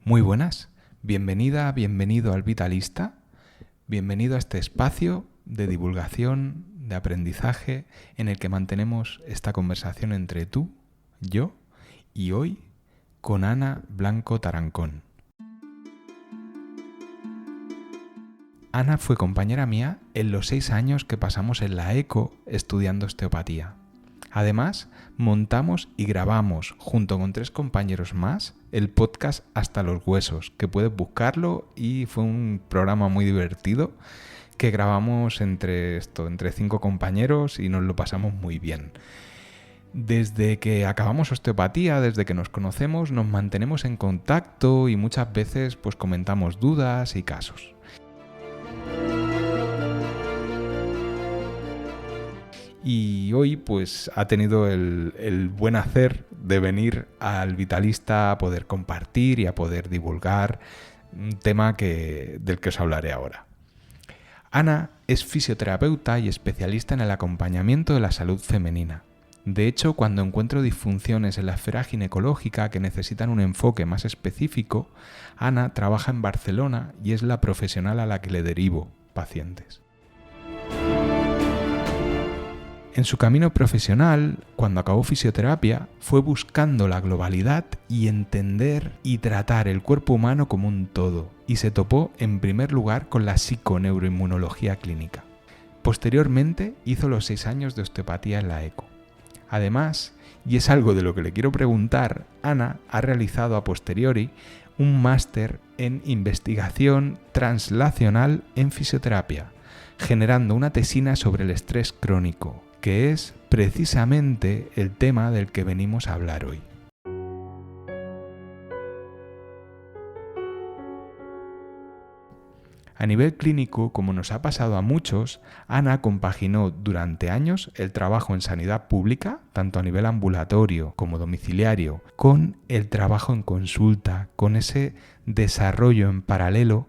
Muy buenas, bienvenido al Vitalista, bienvenido a este espacio de divulgación, de aprendizaje, en el que mantenemos esta conversación entre tú, yo y hoy con Ana Blanco Tarancón. Ana fue compañera mía en los 6 años que pasamos en la ECO estudiando osteopatía. Además, montamos y grabamos, junto con 3 compañeros más, el podcast Hasta los Huesos, que puedes buscarlo y fue un programa muy divertido que grabamos entre 5 compañeros y nos lo pasamos muy bien. Desde que acabamos osteopatía, desde que nos conocemos, nos mantenemos en contacto y muchas veces pues comentamos dudas y casos. Y hoy pues ha tenido el buen hacer de venir al Vitalista a poder compartir y a poder divulgar un tema del que os hablaré ahora. Ana es fisioterapeuta y especialista en el acompañamiento de la salud femenina. De hecho, cuando encuentro disfunciones en la esfera ginecológica que necesitan un enfoque más específico, Ana trabaja en Barcelona y es la profesional a la que le derivo pacientes. En su camino profesional, cuando acabó fisioterapia, fue buscando la globalidad y entender y tratar el cuerpo humano como un todo, y se topó en primer lugar con la psiconeuroinmunología clínica. Posteriormente hizo los 6 años de osteopatía en la ECO. Además, y es algo de lo que le quiero preguntar, Ana ha realizado a posteriori un máster en investigación translacional en fisioterapia, generando una tesina sobre el estrés crónico, que es precisamente el tema del que venimos a hablar hoy. A nivel clínico, como nos ha pasado a muchos, Ana compaginó durante años el trabajo en sanidad pública, tanto a nivel ambulatorio como domiciliario, con el trabajo en consulta, con ese desarrollo en paralelo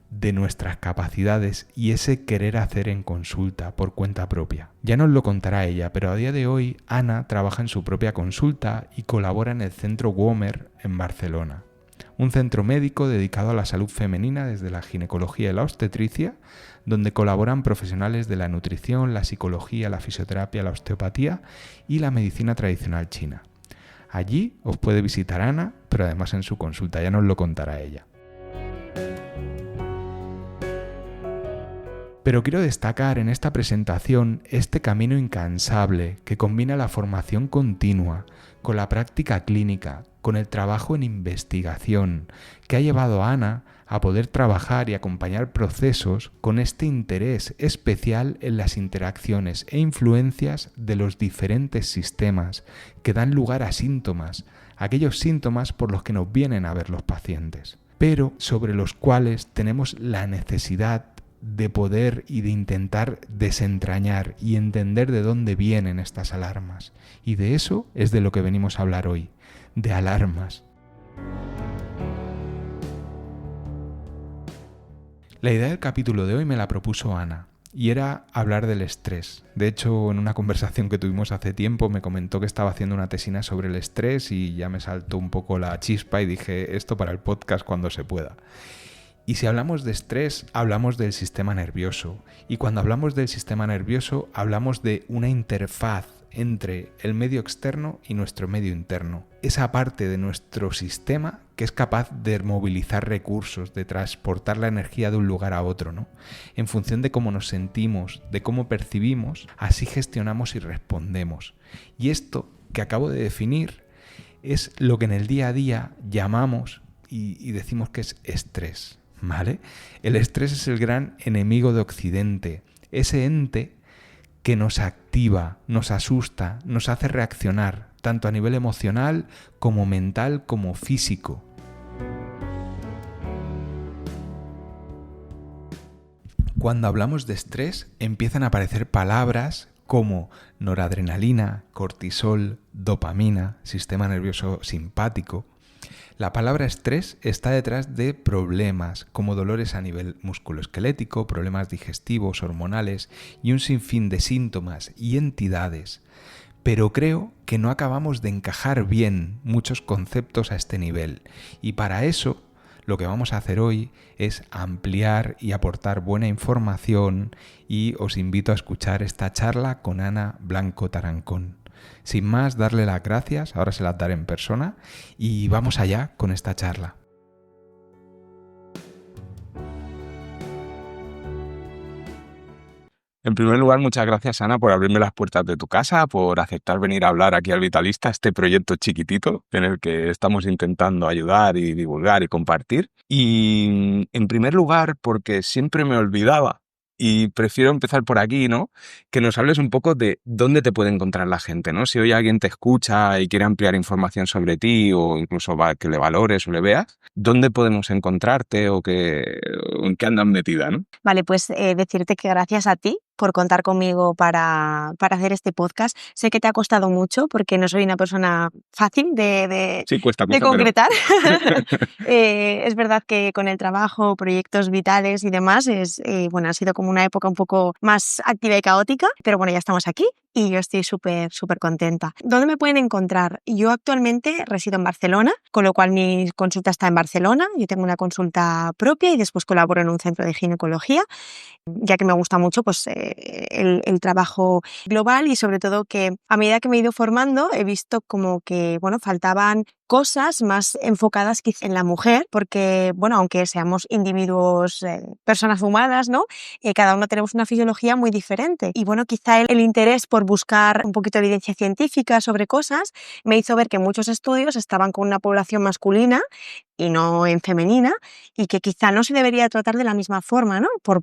de nuestras capacidades y ese querer hacer en consulta por cuenta propia. Ya nos lo contará ella, pero a día de hoy Ana trabaja en su propia consulta y colabora en el Centro WOMER en Barcelona, un centro médico dedicado a la salud femenina desde la ginecología y la obstetricia, donde colaboran profesionales de la nutrición, la psicología, la fisioterapia, la osteopatía y la medicina tradicional china. Allí os puede visitar Ana, pero además en su consulta, ya nos lo contará ella. Pero quiero destacar en esta presentación este camino incansable que combina la formación continua con la práctica clínica, con el trabajo en investigación, que ha llevado a Ana a poder trabajar y acompañar procesos con este interés especial en las interacciones e influencias de los diferentes sistemas que dan lugar a síntomas, aquellos síntomas por los que nos vienen a ver los pacientes, pero sobre los cuales tenemos la necesidad de poder y de intentar desentrañar y entender de dónde vienen estas alarmas. Y de eso es de lo que venimos a hablar hoy, de alarmas. La idea del capítulo de hoy me la propuso Ana, y era hablar del estrés. De hecho, en una conversación que tuvimos hace tiempo me comentó que estaba haciendo una tesina sobre el estrés y ya me saltó un poco la chispa y dije, esto para el podcast cuando se pueda. Y si hablamos de estrés, hablamos del sistema nervioso. Y cuando hablamos del sistema nervioso, hablamos de una interfaz entre el medio externo y nuestro medio interno. Esa parte de nuestro sistema que es capaz de movilizar recursos, de transportar la energía de un lugar a otro, ¿no? En función de cómo nos sentimos, de cómo percibimos, así gestionamos y respondemos. Y esto que acabo de definir es lo que en el día a día llamamos y decimos que es estrés. ¿Vale? El estrés es el gran enemigo de Occidente, ese ente que nos activa, nos asusta, nos hace reaccionar, tanto a nivel emocional como mental como físico. Cuando hablamos de estrés empiezan a aparecer palabras como noradrenalina, cortisol, dopamina, sistema nervioso simpático. La palabra estrés está detrás de problemas como dolores a nivel musculoesquelético, problemas digestivos, hormonales y un sinfín de síntomas y entidades. Pero creo que no acabamos de encajar bien muchos conceptos a este nivel y para eso lo que vamos a hacer hoy es ampliar y aportar buena información y os invito a escuchar esta charla con Ana Blanco Tarancón. Sin más, darle las gracias, ahora se las daré en persona y vamos allá con esta charla. En primer lugar, muchas gracias, Ana, por abrirme las puertas de tu casa, por aceptar venir a hablar aquí al Vitalista, este proyecto chiquitito en el que estamos intentando ayudar y divulgar y compartir. Y en primer lugar, porque siempre me olvidaba y prefiero empezar por aquí, ¿no? Que nos hables un poco de dónde te puede encontrar la gente, ¿no? Si hoy alguien te escucha y quiere ampliar información sobre ti o incluso que le valores o le veas, ¿dónde podemos encontrarte o en qué andas metida, ¿no? Vale, pues decirte que gracias a ti por contar conmigo para hacer este podcast. Sé que te ha costado mucho porque no soy una persona fácil Sí, cuesta, de concretar. Es verdad que con el trabajo, proyectos vitales y demás, ha sido como una época un poco más activa y caótica, pero bueno, ya estamos aquí y yo estoy súper contenta. ¿Dónde me pueden encontrar? Yo actualmente resido en Barcelona, con lo cual mi consulta está en Barcelona. Yo tengo una consulta propia y después colaboro en un centro de ginecología, ya que me gusta mucho pues, el trabajo global y sobre todo que a medida que me he ido formando he visto como que faltaban cosas más enfocadas quizá en la mujer, porque aunque seamos individuos, personas humanas, ¿no? Cada uno tenemos una fisiología muy diferente y quizá el interés por buscar un poquito de evidencia científica sobre cosas me hizo ver que muchos estudios estaban con una población masculina y no en femenina, y que quizá no se debería tratar de la misma forma, ¿no? Por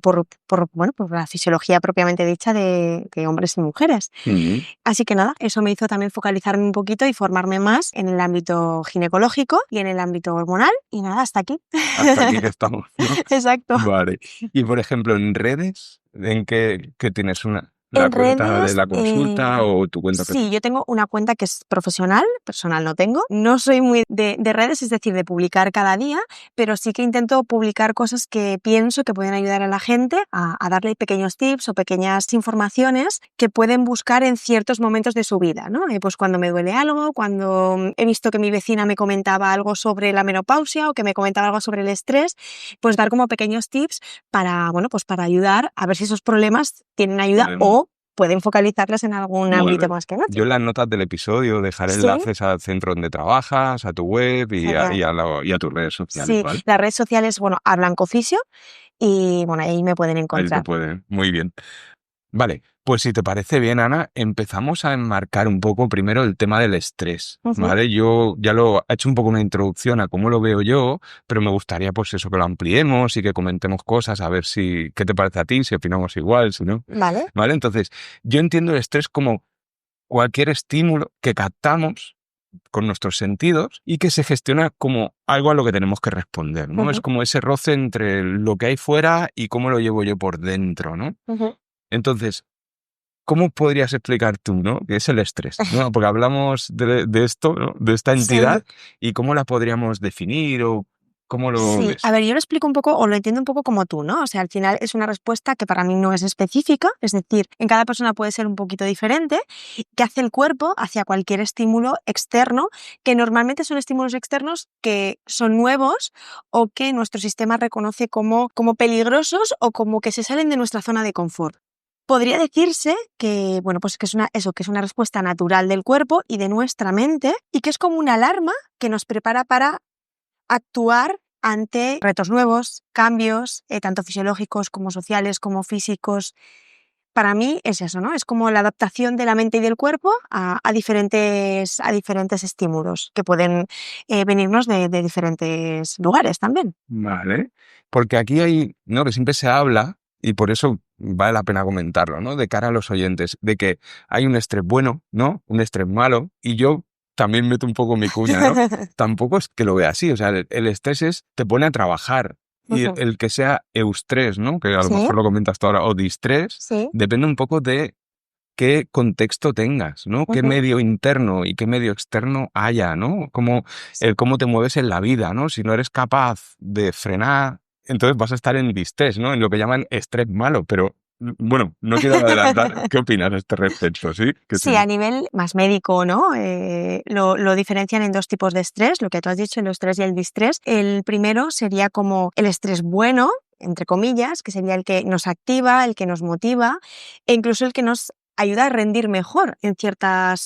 la fisiología propiamente dicha de hombres y mujeres. Mm-hmm. Así que nada, eso me hizo también focalizarme un poquito y formarme más en el ámbito ginecológico y en el ámbito hormonal, y nada, hasta aquí. Hasta aquí que estamos, ¿no? Exacto. Vale. Y por ejemplo, en redes, ¿en qué tienes la En cuenta redes, de la consulta o tu cuenta? Sí, yo tengo una cuenta que es profesional, personal no tengo. No soy muy de redes, es decir, de publicar cada día, pero sí que intento publicar cosas que pienso que pueden ayudar a la gente a darle pequeños tips o pequeñas informaciones que pueden buscar en ciertos momentos de su vida, ¿no? Pues cuando me duele algo, cuando he visto que mi vecina me comentaba algo sobre la menopausia o que me comentaba algo sobre el estrés, pues dar como pequeños tips para ayudar a ver si esos problemas tienen ayuda o pueden focalizarlas en algún ámbito más que en otro. Yo en las notas del episodio dejaré enlaces al centro donde trabajas, a tu web y a tus redes sociales. Sí, ¿vale? Las redes sociales, a Blanco Fisio y ahí me pueden encontrar. Ahí te pueden, muy bien. Vale, pues si te parece bien, Ana, empezamos a enmarcar un poco primero el tema del estrés, ¿vale? Yo ya lo he hecho un poco una introducción a cómo lo veo yo, pero me gustaría pues eso, que lo ampliemos y que comentemos cosas, a ver qué te parece a ti, si opinamos igual, si no. Vale. Vale, entonces, yo entiendo el estrés como cualquier estímulo que captamos con nuestros sentidos y que se gestiona como algo a lo que tenemos que responder, ¿no? Es como ese roce entre lo que hay fuera y cómo lo llevo yo por dentro, ¿no? Entonces, ¿cómo podrías explicar tú, ¿no? qué es el estrés? ¿No? Porque hablamos de esto, ¿no? De esta entidad, y cómo la podríamos definir o cómo lo ves. A ver, yo lo explico un poco o lo entiendo un poco como tú, ¿no? O sea, al final es una respuesta que para mí no es específica, es decir, en cada persona puede ser un poquito diferente, que hace el cuerpo hacia cualquier estímulo externo, que normalmente son estímulos externos que son nuevos o que nuestro sistema reconoce como peligrosos o como que se salen de nuestra zona de confort. Podría decirse que, que es una respuesta natural del cuerpo y de nuestra mente, y que es como una alarma que nos prepara para actuar ante retos nuevos, cambios, tanto fisiológicos como sociales, como físicos. Para mí es eso, ¿no? Es como la adaptación de la mente y del cuerpo a diferentes estímulos que pueden venirnos de diferentes lugares también. Vale, porque aquí hay, ¿no? Que siempre se habla, y por eso vale la pena comentarlo, ¿no? De cara a los oyentes, de que hay un estrés bueno, ¿no? Un estrés malo, y yo también meto un poco mi cuña, ¿no? Tampoco es que lo vea así, o sea, el estrés te pone a trabajar, y el que sea eustrés, ¿no? Que a lo mejor lo comentas tú ahora, o distrés, depende un poco de qué contexto tengas, ¿no? Qué medio interno y qué medio externo haya, ¿no? Cómo te mueves en la vida, ¿no? Si no eres capaz de frenar, entonces vas a estar en distrés, ¿no? En lo que llaman estrés malo, pero Bueno, no quiero adelantar. ¿Qué opinas a este respecto? Sí, Sí, a nivel más médico, ¿no? Lo diferencian en dos tipos de estrés, lo que tú has dicho, el estrés y el distrés. El primero sería como el estrés bueno, entre comillas, que sería el que nos activa, el que nos motiva e incluso el que nos ayuda a rendir mejor en ciertos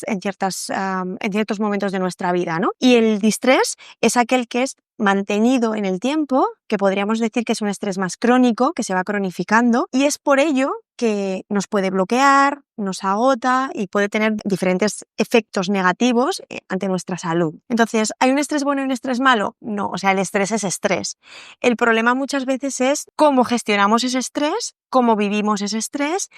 momentos de nuestra vida, ¿no? Y el distrés es aquel que es mantenido en el tiempo, que podríamos decir que es un estrés más crónico, que se va cronificando, y es por ello que nos puede bloquear, nos agota y puede tener diferentes efectos negativos ante nuestra salud. Entonces, ¿hay un estrés bueno y un estrés malo? No, o sea, el estrés es estrés. El problema muchas veces es cómo gestionamos ese estrés, cómo vivimos ese estrés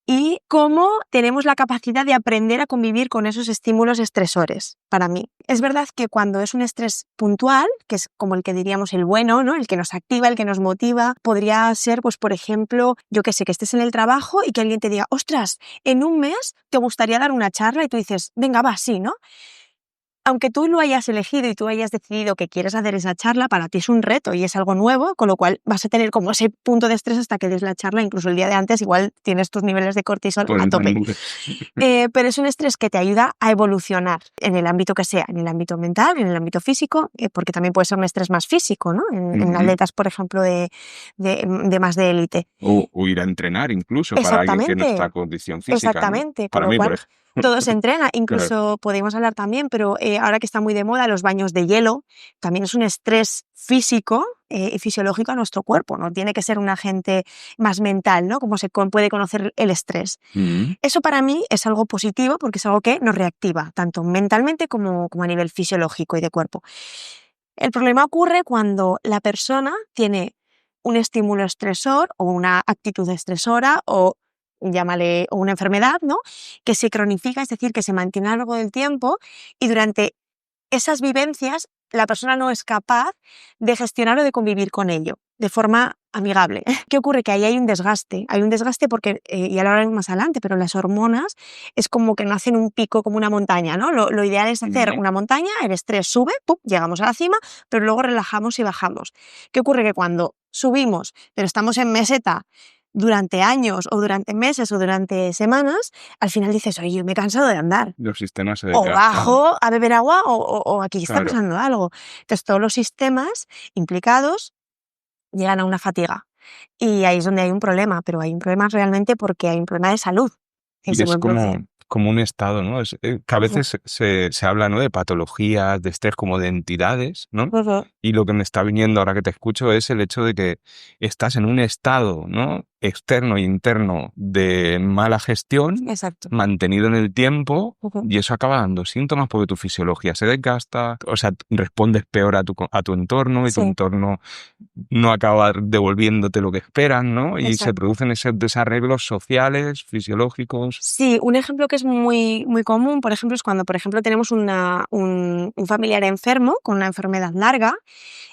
y cómo tenemos la capacidad de aprender a convivir con esos estímulos estresores, para mí. Es verdad que cuando es un estrés puntual, que es como el que diríamos el bueno, ¿no? El que nos activa, el que nos motiva, podría ser, pues, por ejemplo, yo que sé, que estés en el trabajo y que alguien te diga, ostras, en un mes te gustaría dar una charla y tú dices, venga, va, sí, ¿no? Aunque tú lo hayas elegido y tú hayas decidido que quieres hacer esa charla, para ti es un reto y es algo nuevo, con lo cual vas a tener como ese punto de estrés hasta que des la charla, incluso el día de antes igual tienes tus niveles de cortisol a tope. Pero es un estrés que te ayuda a evolucionar en el ámbito que sea, en el ámbito mental, en el ámbito físico, porque también puede ser un estrés más físico, ¿no? En atletas, por ejemplo, de más de élite. O ir a entrenar incluso para alguien que no está en condición física. Exactamente, ¿no? con Para lo mí, cual por ejemplo. todo se entrena, incluso Claro. podemos hablar también, pero ahora que está muy de moda los baños de hielo, también es un estrés físico y fisiológico a nuestro cuerpo, no tiene que ser un agente más mental, ¿no? Como se puede conocer el estrés. Eso para mí es algo positivo porque es algo que nos reactiva, tanto mentalmente como a nivel fisiológico y de cuerpo. El problema ocurre cuando la persona tiene un estímulo estresor o una actitud estresora o llámale una enfermedad, ¿no? Que se cronifica, es decir, que se mantiene a lo largo del tiempo y durante esas vivencias la persona no es capaz de gestionar o de convivir con ello de forma amigable. ¿Qué ocurre? Que ahí hay un desgaste porque, ya lo hablaremos más adelante, pero las hormonas es como que no hacen un pico como una montaña, ¿no? Lo ideal es hacer una montaña, el estrés sube, ¡pum!, llegamos a la cima, pero luego relajamos y bajamos. ¿Qué ocurre? Que cuando subimos, pero estamos en meseta durante años o durante meses o durante semanas, al final dices, oye, yo me he cansado de andar. Los sistemas se O desgastan. bajo a beber agua o aquí está Claro. pasando algo. Entonces todos los sistemas implicados llegan a una fatiga. Y ahí es donde hay un problema, pero hay un problema realmente porque hay un problema de salud. Y es como un estado, ¿no? Que a veces se habla, ¿no?, de patologías, de estrés, como de entidades, ¿no? Y lo que me está viniendo ahora que te escucho es el hecho de que estás en un estado, ¿no?, externo e interno de mala gestión, Exacto. mantenido en el tiempo, y eso acaba dando síntomas porque tu fisiología se desgasta, o sea, respondes peor a tu entorno y tu entorno no acaba devolviéndote lo que esperan, ¿no? Y se producen esos desarreglos sociales, fisiológicos. Sí, un ejemplo que es muy, muy común, por ejemplo, es cuando, por ejemplo, tenemos un familiar enfermo con una enfermedad larga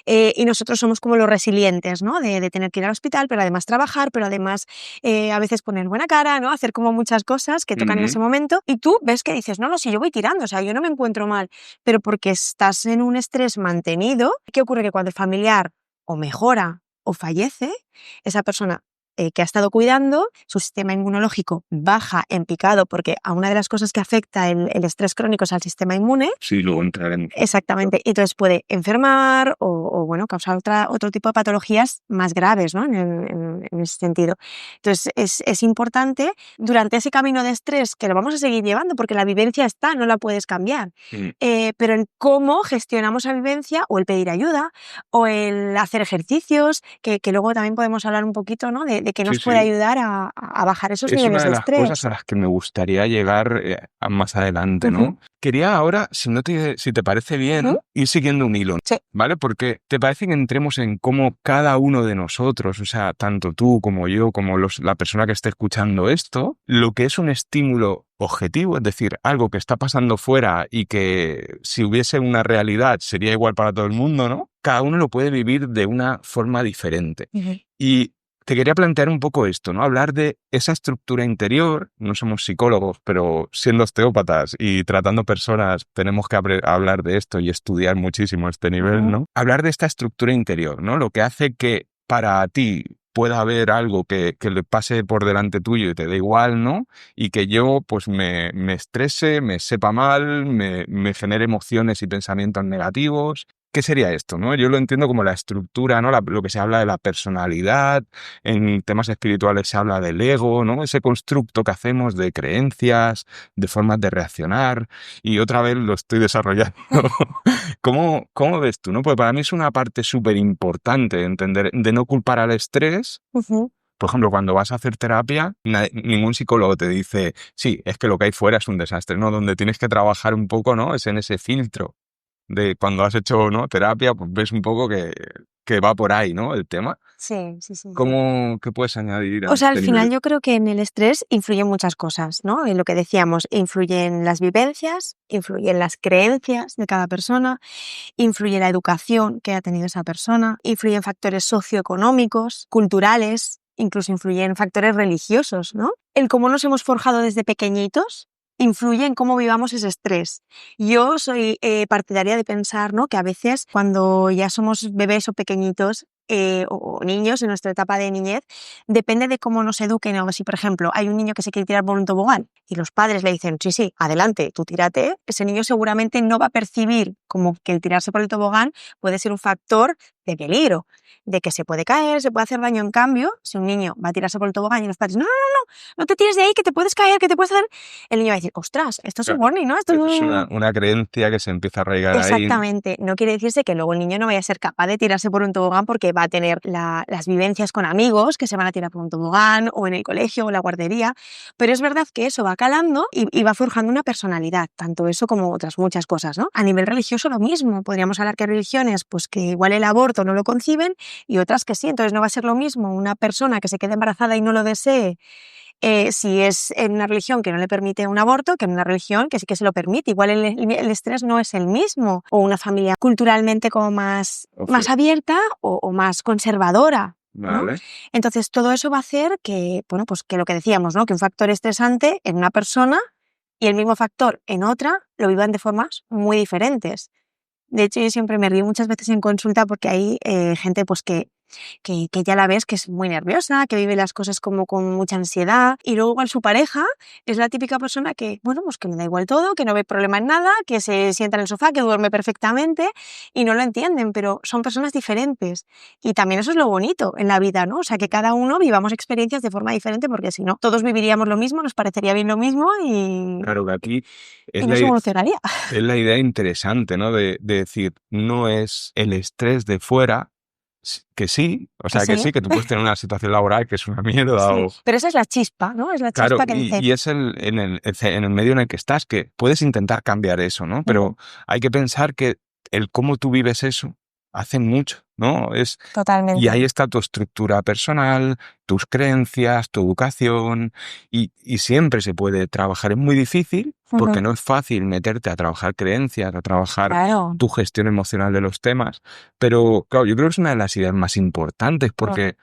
y nosotros somos como los resilientes, ¿no? De tener que ir al hospital, pero además trabajar, pero además a veces poner buena cara, ¿no? Hacer como muchas cosas que tocan en ese momento y tú ves que dices, no, si yo voy tirando, o sea, yo no me encuentro mal, pero porque estás en un estrés mantenido. ¿Qué ocurre? Que cuando el familiar o mejora o fallece, esa persona que ha estado cuidando, su sistema inmunológico baja en picado porque a una de las cosas que afecta el estrés crónico es al sistema inmune. Sí, luego entraremos. Exactamente. Y entonces puede enfermar o bueno, causar otro tipo de patologías más graves, ¿no? En ese sentido. Entonces es importante durante ese camino de estrés que lo vamos a seguir llevando porque la vivencia está, no la puedes cambiar. Pero en cómo gestionamos la vivencia o el pedir ayuda o el hacer ejercicios, que luego también podemos hablar un poquito, ¿no? De que nos puede ayudar a bajar esos niveles de estrés. Es una de las cosas a las que me gustaría llegar más adelante, ¿no? Quería ahora, si te parece bien, ir siguiendo un hilo, ¿vale? Porque te parece que entremos en cómo cada uno de nosotros, o sea, tanto tú como yo, como la persona que esté escuchando esto, lo que es un estímulo objetivo, es decir, algo que está pasando fuera y que si hubiese una realidad sería igual para todo el mundo, ¿no? Cada uno lo puede vivir de una forma diferente. Y te quería plantear un poco esto, ¿no? Hablar de esa estructura interior. No somos psicólogos, pero siendo osteópatas y tratando personas tenemos que hablar de esto y estudiar muchísimo este nivel, ¿no? Hablar de esta estructura interior, ¿no? Lo que hace que para ti pueda haber algo que le pase por delante tuyo y te da igual, ¿no? Y que yo pues me estrese, me sepa mal, me genere emociones y pensamientos negativos. ¿Qué sería esto, no? Yo lo entiendo como la estructura, ¿no? Lo que se habla de la personalidad, en temas espirituales se habla del ego, ¿no? Ese constructo que hacemos de creencias, de formas de reaccionar, y otra vez lo estoy desarrollando. ¿Cómo ves tú, no? Pues para mí es una parte súper importante entender, de no culpar al estrés. Ujú. Por ejemplo, cuando vas a hacer terapia, ningún psicólogo te dice, sí, es que lo que hay fuera es un desastre, ¿no? Donde tienes que trabajar un poco, ¿no? Es en ese filtro de cuando has hecho, ¿no? terapia, pues ves un poco que va por ahí, ¿no? El tema. Sí, sí, sí. ¿Qué puedes añadir a O sea, al este final nivel? yo creo que en el estrés influyen muchas cosas, ¿no? En lo que decíamos, influyen las vivencias, influyen las creencias de cada persona, influye la educación que ha tenido esa persona, influyen factores socioeconómicos, culturales, incluso influyen factores religiosos, ¿no? El cómo nos hemos forjado desde pequeñitos influye en cómo vivamos ese estrés. Yo soy partidaria de pensar, ¿no? Que a veces cuando ya somos bebés o pequeñitos o niños en nuestra etapa de niñez, depende de cómo nos eduquen. O si, por ejemplo, hay un niño que se quiere tirar por un tobogán y los padres le dicen, sí, sí, adelante, tú tírate, ese niño seguramente no va a percibir como que el tirarse por el tobogán puede ser un factor de peligro, de que se puede caer, se puede hacer daño. En cambio, si un niño va a tirarse por el tobogán y los padres, no, no, no, no te tires de ahí, que te puedes caer, que te puedes hacer, el niño va a decir, ostras, esto es un Claro, warning, ¿no? Esto eso es no... una creencia que se empieza a arraigar ahí, ¿no? Exactamente, no quiere decirse que luego el niño no vaya a ser capaz de tirarse por un tobogán porque va a tener las vivencias con amigos que se van a tirar por un tobogán o en el colegio o en la guardería, pero es verdad que eso va calando y va forjando una personalidad, tanto eso como otras muchas cosas, ¿no? A nivel religioso lo mismo, podríamos hablar que hay religiones pues que igual el aborto no lo conciben y otras que sí, entonces no va a ser lo mismo una persona que se quede embarazada y no lo desee si es en una religión que no le permite un aborto, que en una religión que sí que se lo permite. Igual el estrés no es el mismo. O una familia culturalmente como más abierta o más conservadora, ¿no? Vale. Entonces, todo eso va a hacer que, bueno, pues que lo que decíamos, ¿no? Que un factor estresante en una persona y el mismo factor en otra lo vivan de formas muy diferentes. De hecho, yo siempre me río muchas veces en consulta porque hay gente pues que ya la ves que es muy nerviosa, que vive las cosas como con mucha ansiedad y luego igual su pareja es la típica persona que, bueno, pues que le da igual todo, que no ve problema en nada, que se sienta en el sofá, que duerme perfectamente y no lo entienden, pero son personas diferentes y también eso es lo bonito en la vida, ¿no? O sea, que cada uno vivamos experiencias de forma diferente porque si no, todos viviríamos lo mismo, nos parecería bien lo mismo Claro que aquí es y no la, se evolucionaría. es la idea interesante, ¿no? De decir, no es el estrés de fuera, que sí, o Que sea, que sí, sí, que tú puedes tener una situación laboral que es una mierda sí, o... pero esa es la chispa, ¿no? Es la Claro, chispa que dice... y es en el medio en el que estás, que puedes intentar cambiar eso, ¿no? Pero hay que pensar que el cómo tú vives eso hace mucho, ¿no? Y Totalmente. ahí está tu estructura personal, tus creencias, tu educación, y siempre se puede trabajar. Es muy difícil porque no es fácil meterte a trabajar creencias, a trabajar Claro. tu gestión emocional de los temas, pero claro, yo creo que es una de las ideas más importantes porque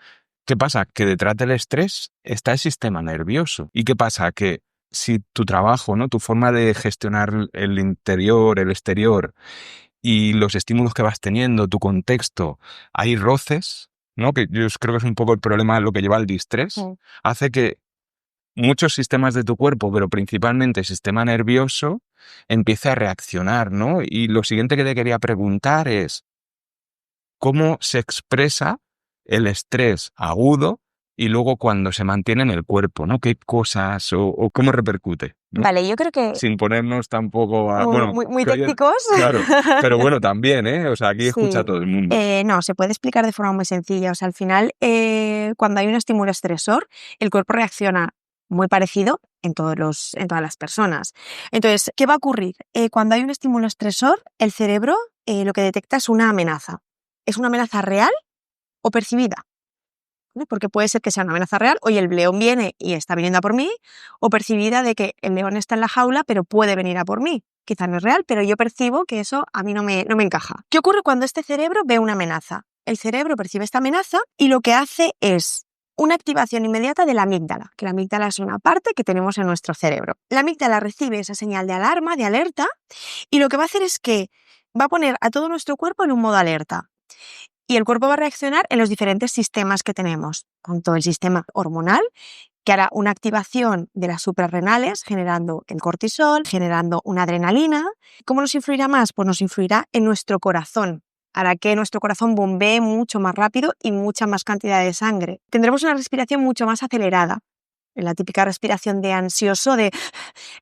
¿qué pasa? Que detrás del estrés está el sistema nervioso. ¿Y qué pasa? Que si tu trabajo, ¿no? Tu forma de gestionar el interior, el exterior y los estímulos que vas teniendo, tu contexto, hay roces, ¿no? Que yo creo que es un poco el problema lo que lleva al distrés, hace que muchos sistemas de tu cuerpo, pero principalmente el sistema nervioso, empiece a reaccionar, ¿no? Y lo siguiente que te quería preguntar es, ¿cómo se expresa el estrés agudo y luego cuando se mantiene en el cuerpo, ¿no? ¿Qué cosas o cómo repercute, ¿no? Vale, yo creo que Sin ponernos tampoco a... muy, Bueno, muy, muy que oye, técnicos. claro, pero bueno, también, ¿eh? O sea, aquí escucha a Sí. todo el mundo. No, se puede explicar de forma muy sencilla. O sea, al final, cuando hay un estímulo estresor, el cuerpo reacciona muy parecido en todas las personas. Entonces, ¿qué va a ocurrir? Cuando hay un estímulo estresor, el cerebro lo que detecta es una amenaza. ¿Es una amenaza real o percibida? ¿No? Porque puede ser que sea una amenaza real, oye, el león viene y está viniendo a por mí, o percibida de que el león está en la jaula, pero puede venir a por mí. Quizá no es real, pero yo percibo que eso a mí no me encaja. ¿Qué ocurre cuando este cerebro ve una amenaza? El cerebro percibe esta amenaza y lo que hace es una activación inmediata de la amígdala, que la amígdala es una parte que tenemos en nuestro cerebro. La amígdala recibe esa señal de alarma, de alerta, y lo que va a hacer es que va a poner a todo nuestro cuerpo en un modo alerta. Y el cuerpo va a reaccionar en los diferentes sistemas que tenemos, tanto el sistema hormonal, que hará una activación de las suprarrenales, generando el cortisol, generando una adrenalina. ¿Cómo nos influirá más? Pues nos influirá en nuestro corazón. Hará que nuestro corazón bombee mucho más rápido y mucha más cantidad de sangre. Tendremos una respiración mucho más acelerada. La típica respiración de ansioso,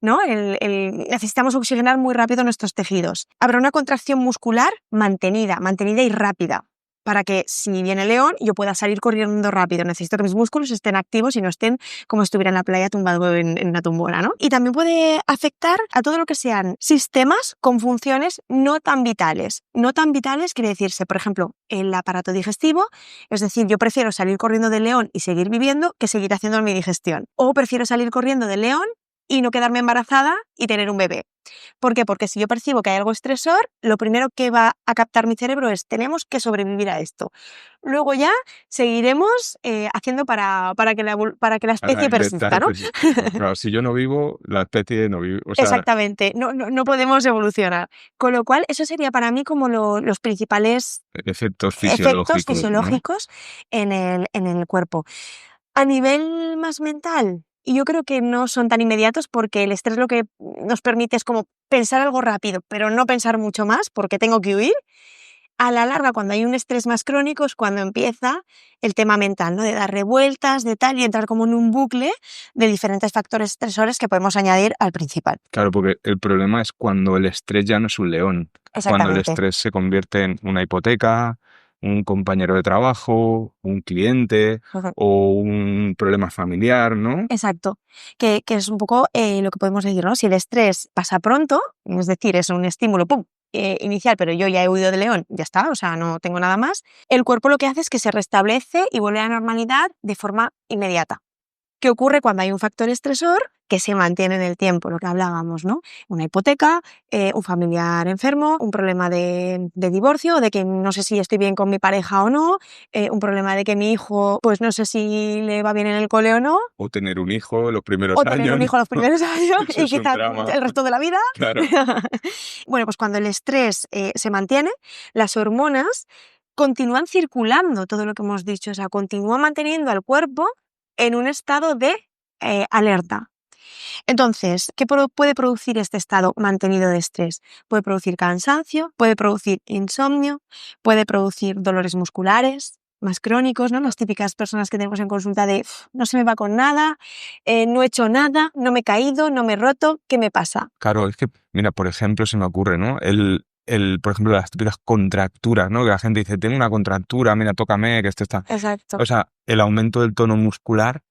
¿no? Necesitamos oxigenar muy rápido nuestros tejidos. Habrá una contracción muscular mantenida y rápida, para que si viene el león yo pueda salir corriendo rápido. Necesito que mis músculos estén activos y no estén como si estuviera en la playa tumbado en una tumbona, ¿no? Y también puede afectar a todo lo que sean sistemas con funciones no tan vitales. No tan vitales quiere decirse, por ejemplo, el aparato digestivo, es decir, yo prefiero salir corriendo del león y seguir viviendo que seguir haciendo mi digestión. O prefiero salir corriendo del león y no quedarme embarazada y tener un bebé. ¿Por qué? Porque si yo percibo que hay algo estresor, lo primero que va a captar mi cerebro es tenemos que sobrevivir a esto. Luego ya seguiremos haciendo para que la especie persista, ¿no? Claro, si yo no vivo, la especie no vive. O sea, exactamente, no podemos evolucionar. Con lo cual, eso sería para mí como los principales efectos fisiológicos, ¿no? en el cuerpo. A nivel más mental, y yo creo que no son tan inmediatos porque el estrés lo que nos permite es como pensar algo rápido, pero no pensar mucho más porque tengo que huir. A la larga, cuando hay un estrés más crónico, es cuando empieza el tema mental, ¿no? De dar revueltas, de tal, y entrar como en un bucle de diferentes factores estresores que podemos añadir al principal. Claro, porque el problema es cuando el estrés ya no es un león. Cuando el estrés se convierte en una hipoteca, un compañero de trabajo, un cliente o un problema familiar, ¿no? Exacto, que es un poco lo que podemos decir, ¿no? Si el estrés pasa pronto, es decir, es un estímulo, ¡pum!, inicial, pero yo ya he huido del león, ya está, o sea, no tengo nada más, el cuerpo lo que hace es que se restablece y vuelve a la normalidad de forma inmediata. ¿Qué ocurre cuando hay un factor estresor que se mantiene en el tiempo? Lo que hablábamos, ¿no? Una hipoteca, un familiar enfermo, un problema de divorcio, de que no sé si estoy bien con mi pareja o no, un problema de que mi hijo, pues no sé si le va bien en el cole o no. O tener un hijo los primeros años. O tener un hijo los primeros años y quizá el resto de la vida. Claro. Bueno, pues cuando el estrés se mantiene, las hormonas continúan circulando, todo lo que hemos dicho, o sea, continúan manteniendo al cuerpo en un estado de alerta. Entonces, ¿qué puede producir este estado mantenido de estrés? Puede producir cansancio, puede producir insomnio, puede producir dolores musculares más crónicos, ¿no? Las típicas personas que tenemos en consulta de no se me va con nada, no he hecho nada, no me he caído, no me he roto, ¿qué me pasa? Claro, es que, mira, por ejemplo, se me ocurre, ¿no? Por ejemplo, las típicas contracturas, ¿no? Que la gente dice, tengo una contractura, mira, tócame, que esto está... Exacto. O sea, el aumento del tono muscular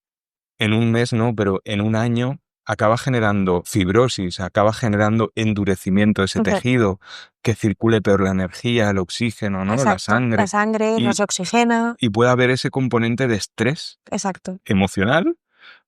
en un mes, no, pero en un año acaba generando fibrosis, acaba generando endurecimiento de ese tejido, que circule peor la energía, el oxígeno, ¿no? Exacto. La sangre no se oxigena. Y puede haber ese componente de estrés emocional,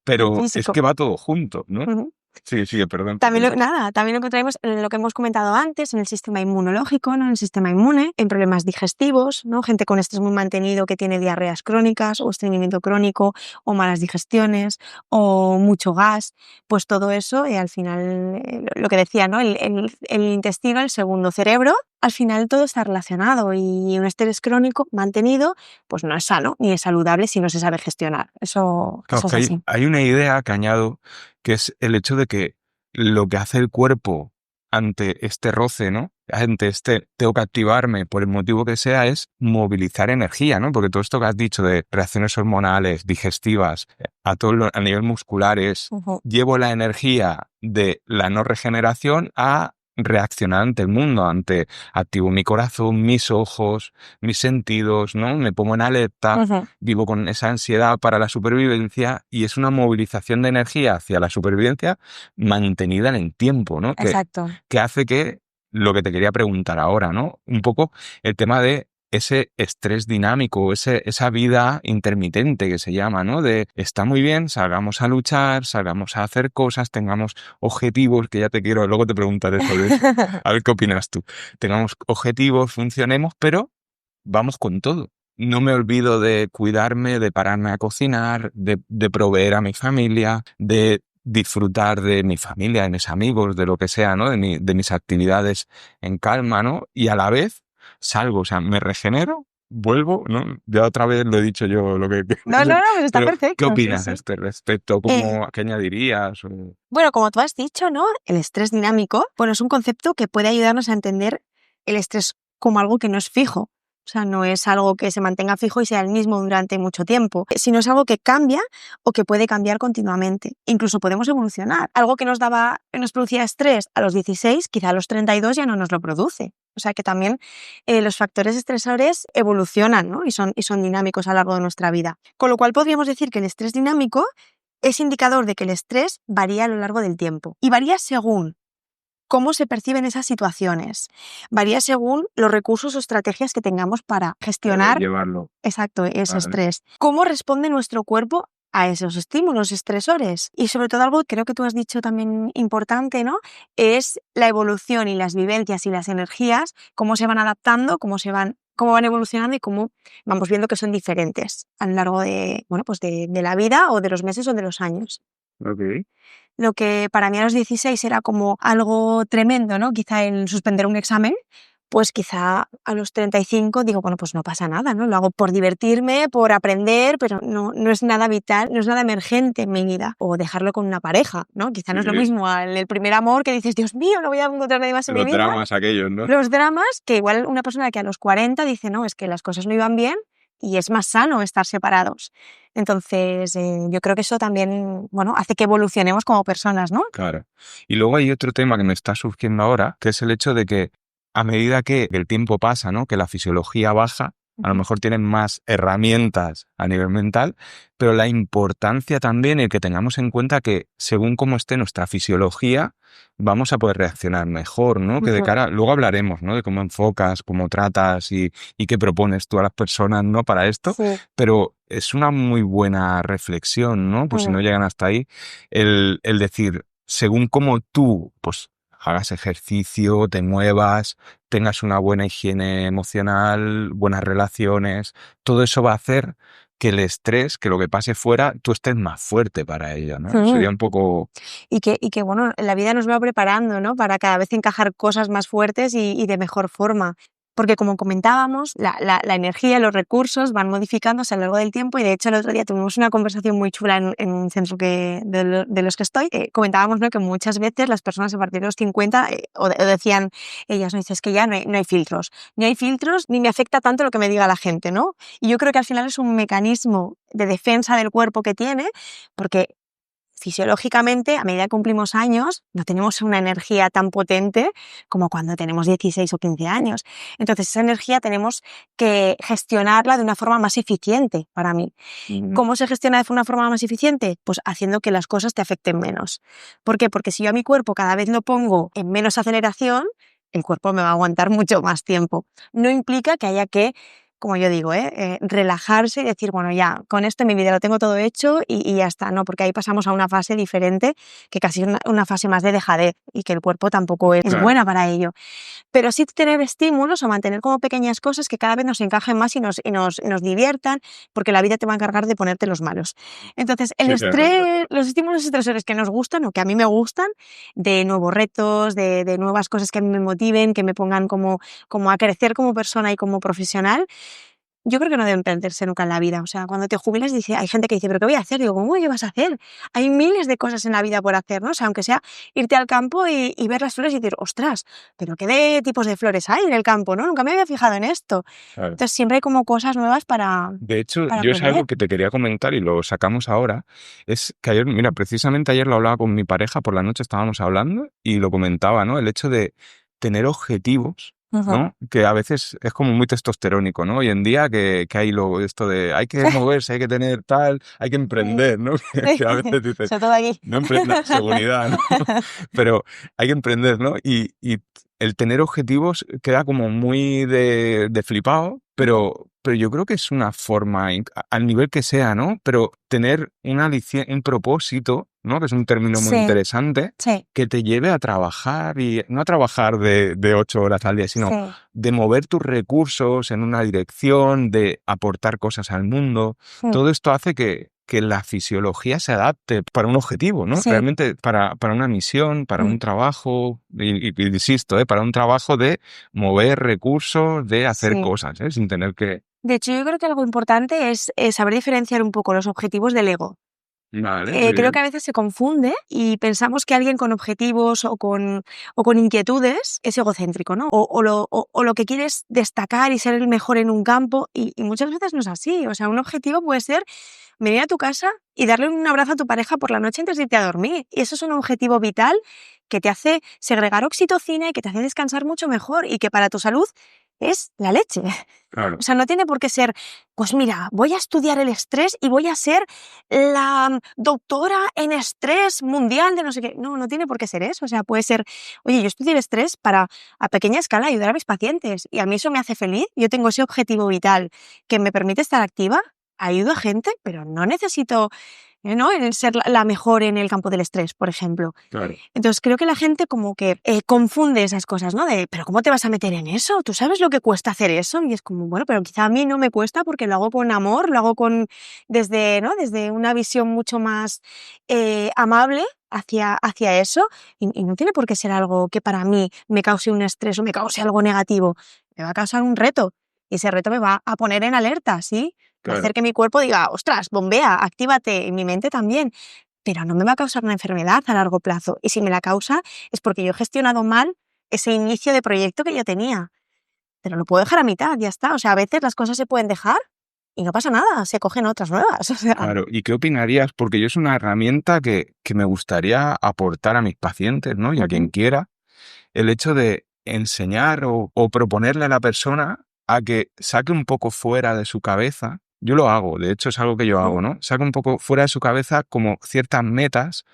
pero físico. Es que va todo junto, ¿no? Uh-huh. Sí, perdón. También lo encontramos en lo que hemos comentado antes, en el sistema inmunológico, ¿no? En el sistema inmune, en problemas digestivos, ¿no? Gente con estrés muy mantenido que tiene diarreas crónicas o estreñimiento crónico o malas digestiones o mucho gas, pues todo eso, al final, lo que decía, ¿no? El intestino, el segundo cerebro, al final todo está relacionado y un estrés crónico mantenido pues no es sano ni es saludable si no se sabe gestionar. Eso es así. Hay una idea que añado, que es el hecho de que lo que hace el cuerpo ante este roce, ¿no? Ante tengo que activarme por el motivo que sea, es movilizar energía, ¿no? Porque todo esto que has dicho de reacciones hormonales, digestivas, a nivel muscular llevo la energía de la no regeneración a reaccionar ante el mundo, activo mi corazón, mis ojos, mis sentidos, ¿no? Me pongo en alerta, vivo con esa ansiedad para la supervivencia y es una movilización de energía hacia la supervivencia mantenida en el tiempo, ¿no? Exacto. Que hace que lo que te quería preguntar ahora, ¿no? Un poco el tema de ese estrés dinámico, esa vida intermitente que se llama, ¿no? De está muy bien, salgamos a luchar, salgamos a hacer cosas, tengamos objetivos, que ya luego te preguntaré sobre eso, a ver qué opinas tú. Tengamos objetivos, funcionemos, pero vamos con todo. No me olvido de cuidarme, de pararme a cocinar, de proveer a mi familia, de disfrutar de mi familia, de mis amigos, de lo que sea, ¿no? De mis actividades en calma, ¿no? Y a la vez salgo, o sea, me regenero, vuelvo, ¿no? Ya otra vez lo he dicho yo lo que... No, pues está Pero, perfecto. ¿qué Sí, opinas sí. a este respecto? ¿Qué añadirías? Bueno, como tú has dicho, ¿no? El estrés dinámico, bueno, es un concepto que puede ayudarnos a entender el estrés como algo que no es fijo. O sea, no es algo que se mantenga fijo y sea el mismo durante mucho tiempo, sino es algo que cambia o que puede cambiar continuamente. Incluso podemos evolucionar. Algo que nos producía estrés a los 16, quizá a los 32 ya no nos lo produce. O sea que también los factores estresores evolucionan, ¿no? y son dinámicos a lo largo de nuestra vida. Con lo cual podríamos decir que el estrés dinámico es indicador de que el estrés varía a lo largo del tiempo y varía según cómo se perciben esas situaciones, varía según los recursos o estrategias que tengamos para gestionar llevarlo. exacto, ese Vale. estrés. Cómo responde nuestro cuerpo a esos estímulos estresores. Y sobre todo algo que creo que tú has dicho también importante, ¿no? Es la evolución y las vivencias y las energías, cómo se van adaptando, cómo van evolucionando y cómo vamos viendo que son diferentes a lo largo de, bueno, pues de la vida o de los meses o de los años. Ok. Lo que para mí a los 16 era como algo tremendo, ¿no? Quizá el suspender un examen, pues quizá a los 35 digo, bueno, pues no pasa nada, ¿no? Lo hago por divertirme, por aprender, pero no es nada vital, no es nada emergente en mi vida. O dejarlo con una pareja, ¿no? Quizá no es lo mismo el primer amor que dices, Dios mío, no voy a encontrar nadie más en mi vida. Los dramas aquellos, ¿no? Los dramas que igual una persona que a los 40 dice, no, es que las cosas no iban bien y es más sano estar separados. Entonces, yo creo que eso también, bueno, hace que evolucionemos como personas, ¿no? Claro. Y luego hay otro tema que me está surgiendo ahora, que es el hecho de que a medida que el tiempo pasa, ¿no? Que la fisiología baja, a lo mejor tienen más herramientas a nivel mental, pero la importancia también es que tengamos en cuenta que según cómo esté nuestra fisiología, vamos a poder reaccionar mejor, ¿no? Que de cara, luego hablaremos, ¿no? De cómo enfocas, cómo tratas y qué propones tú a las personas, ¿no? Para esto, Sí. pero es una muy buena reflexión, ¿no? Pues si no llegan hasta ahí, el decir, según cómo tú, pues, hagas ejercicio, te muevas, tengas una buena higiene emocional, buenas relaciones, todo eso va a hacer que el estrés, que lo que pase fuera, tú estés más fuerte para ello, ¿no? Sería un poco... Y que, bueno, la vida nos va preparando, ¿no? Para cada vez encajar cosas más fuertes y de mejor forma. Porque como comentábamos, la energía, los recursos van modificándose a lo largo del tiempo y de hecho el otro día tuvimos una conversación muy chula en un centro de los que estoy. Comentábamos, ¿no? Que muchas veces las personas a partir de los 50 o decían ellas, no dices que ya no hay filtros. Ni hay filtros ni me afecta tanto lo que me diga la gente, ¿no? Y yo creo que al final es un mecanismo de defensa del cuerpo que tiene porque fisiológicamente, a medida que cumplimos años, no tenemos una energía tan potente como cuando tenemos 16 o 15 años. Entonces, esa energía tenemos que gestionarla de una forma más eficiente, para mí. ¿Cómo se gestiona de una forma más eficiente? Pues haciendo que las cosas te afecten menos. ¿Por qué? Porque si yo a mi cuerpo cada vez lo pongo en menos aceleración, el cuerpo me va a aguantar mucho más tiempo. No implica que haya que, como yo digo, relajarse y decir, bueno, ya, con esto en mi vida lo tengo todo hecho y ya está, ¿no? Porque ahí pasamos a una fase diferente, que casi es una fase más de dejadez y que el cuerpo tampoco es buena para ello. Pero sí tener estímulos o mantener como pequeñas cosas que cada vez nos encajen más y nos diviertan, porque la vida te va a encargar de ponerte los malos. Entonces, el estrés, los estímulos estresores que nos gustan o que a mí me gustan, de nuevos retos, de nuevas cosas que a mí me motiven, que me pongan como a crecer como persona y como profesional, yo creo que no deben perderse nunca en la vida. O sea, cuando te jubilas hay gente que dice, ¿pero qué voy a hacer? Digo, ¿cómo qué vas a hacer? Hay miles de cosas en la vida por hacer, ¿no? O sea, aunque sea irte al campo y ver las flores y decir, ostras, ¿pero qué de tipos de flores hay en el campo, no? Nunca me había fijado en esto. Claro. Entonces siempre hay como cosas nuevas para De hecho, para yo es aprender. algo que te quería comentar y lo sacamos ahora, es que ayer, mira, precisamente ayer lo hablaba con mi pareja, por la noche estábamos hablando y lo comentaba, ¿no? El hecho de tener objetivos, ¿no? Que a veces es como muy testosterónico, ¿no? Hoy en día que hay esto de hay que moverse, hay que tener tal, hay que emprender, ¿no? Que a veces dices, Sobre todo aquí. no emprendas, seguridad, ¿no? Pero hay que emprender, ¿no? Y el tener objetivos queda como muy de flipado, pero yo creo que es una forma, al nivel que sea, ¿no? Pero tener un propósito, ¿no? Que es un término muy interesante, que te lleve a trabajar y no a trabajar de 8 horas al día, sino de mover tus recursos en una dirección, de aportar cosas al mundo. Todo esto hace que la fisiología se adapte para un objetivo, ¿no? Realmente para una misión, para un trabajo, y insisto, para un trabajo de mover recursos, de hacer cosas, sin tener que De hecho, yo creo que algo importante es saber diferenciar un poco los objetivos del ego. Vale, muy Creo bien. que a veces se confunde y pensamos que alguien con objetivos o con inquietudes es egocéntrico, ¿no? O lo que quiere es destacar y ser el mejor en un campo y muchas veces no es así. O sea, un objetivo puede ser venir a tu casa y darle un abrazo a tu pareja por la noche antes de irte a dormir. Y eso es un objetivo vital que te hace segregar oxitocina y que te hace descansar mucho mejor y que para tu salud es la leche. Claro, O sea, no tiene por qué ser, pues mira, voy a estudiar el estrés y voy a ser la doctora en estrés mundial de no sé qué. No, no tiene por qué ser eso. O sea, puede ser, oye, yo estudio el estrés para a pequeña escala ayudar a mis pacientes y a mí eso me hace feliz. Yo tengo ese objetivo vital que me permite estar activa, ayudo a gente, pero no necesito, ¿no? El ser la mejor en el campo del estrés, por ejemplo. claro. Entonces creo que la gente como que confunde esas cosas, ¿no? De, pero ¿cómo te vas a meter en eso? ¿Tú sabes lo que cuesta hacer eso? Y es como, bueno, pero quizá a mí no me cuesta porque lo hago con amor, lo hago desde, ¿no? Desde una visión mucho más amable hacia eso y no tiene por qué ser algo que para mí me cause un estrés o me cause algo negativo. Me va a causar un reto y ese reto me va a poner en alerta, ¿sí? Va a Claro. hacer que mi cuerpo diga, ostras, bombea, actívate, y mi mente también. Pero no me va a causar una enfermedad a largo plazo. Y si me la causa es porque yo he gestionado mal ese inicio de proyecto que yo tenía. Pero lo puedo dejar a mitad, ya está. O sea, a veces las cosas se pueden dejar y no pasa nada, se cogen otras nuevas. O sea, Claro, ¿y qué opinarías? Porque yo es una herramienta que me gustaría aportar a mis pacientes, ¿no? Y a quien quiera, el hecho de enseñar o proponerle a la persona a que saque un poco fuera de su cabeza. Yo lo hago, de hecho es algo que yo hago, ¿no? Saque un poco fuera de su cabeza como ciertas metas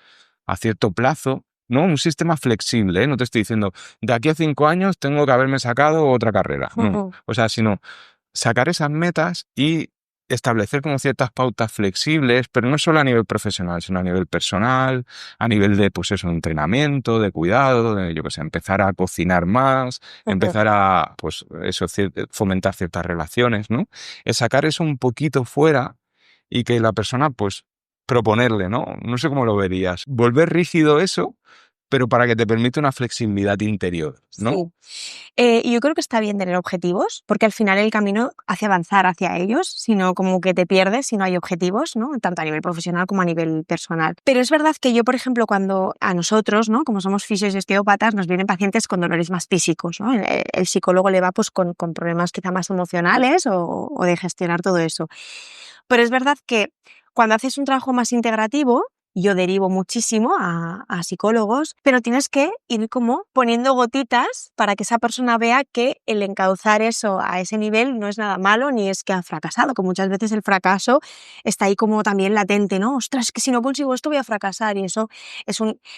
a cierto plazo, ¿no? Un sistema flexible, ¿eh? No te estoy diciendo, de aquí a 5 años tengo que haberme sacado otra carrera, no. O sea, sino sacar esas metas y establecer como ciertas pautas flexibles, pero no solo a nivel profesional, sino a nivel personal, a nivel de, pues eso, entrenamiento, de cuidado, de, yo qué sé, empezar a cocinar más, empezar a, pues eso, fomentar ciertas relaciones, ¿no? Es sacar eso un poquito fuera y que la persona, pues, proponerle, ¿no? No sé cómo lo verías. Volver rígido eso, pero para que te permita una flexibilidad interior, ¿no? sí. Y yo creo que está bien tener objetivos, porque al final el camino hace avanzar hacia ellos, sino como que te pierdes si no hay objetivos, ¿no? Tanto a nivel profesional como a nivel personal. Pero es verdad que yo, por ejemplo, cuando a nosotros, ¿no? Como somos fisios y osteópatas, nos vienen pacientes con dolores más físicos, ¿no? El psicólogo le va pues con problemas quizá más emocionales o de gestionar todo eso. Pero es verdad que cuando haces un trabajo más integrativo, yo derivo muchísimo a psicólogos, pero tienes que ir como poniendo gotitas para que esa persona vea que el encauzar eso a ese nivel no es nada malo ni es que ha fracasado, que muchas veces el fracaso está ahí como también latente, ¿no? Ostras, es que si no consigo esto voy a fracasar y eso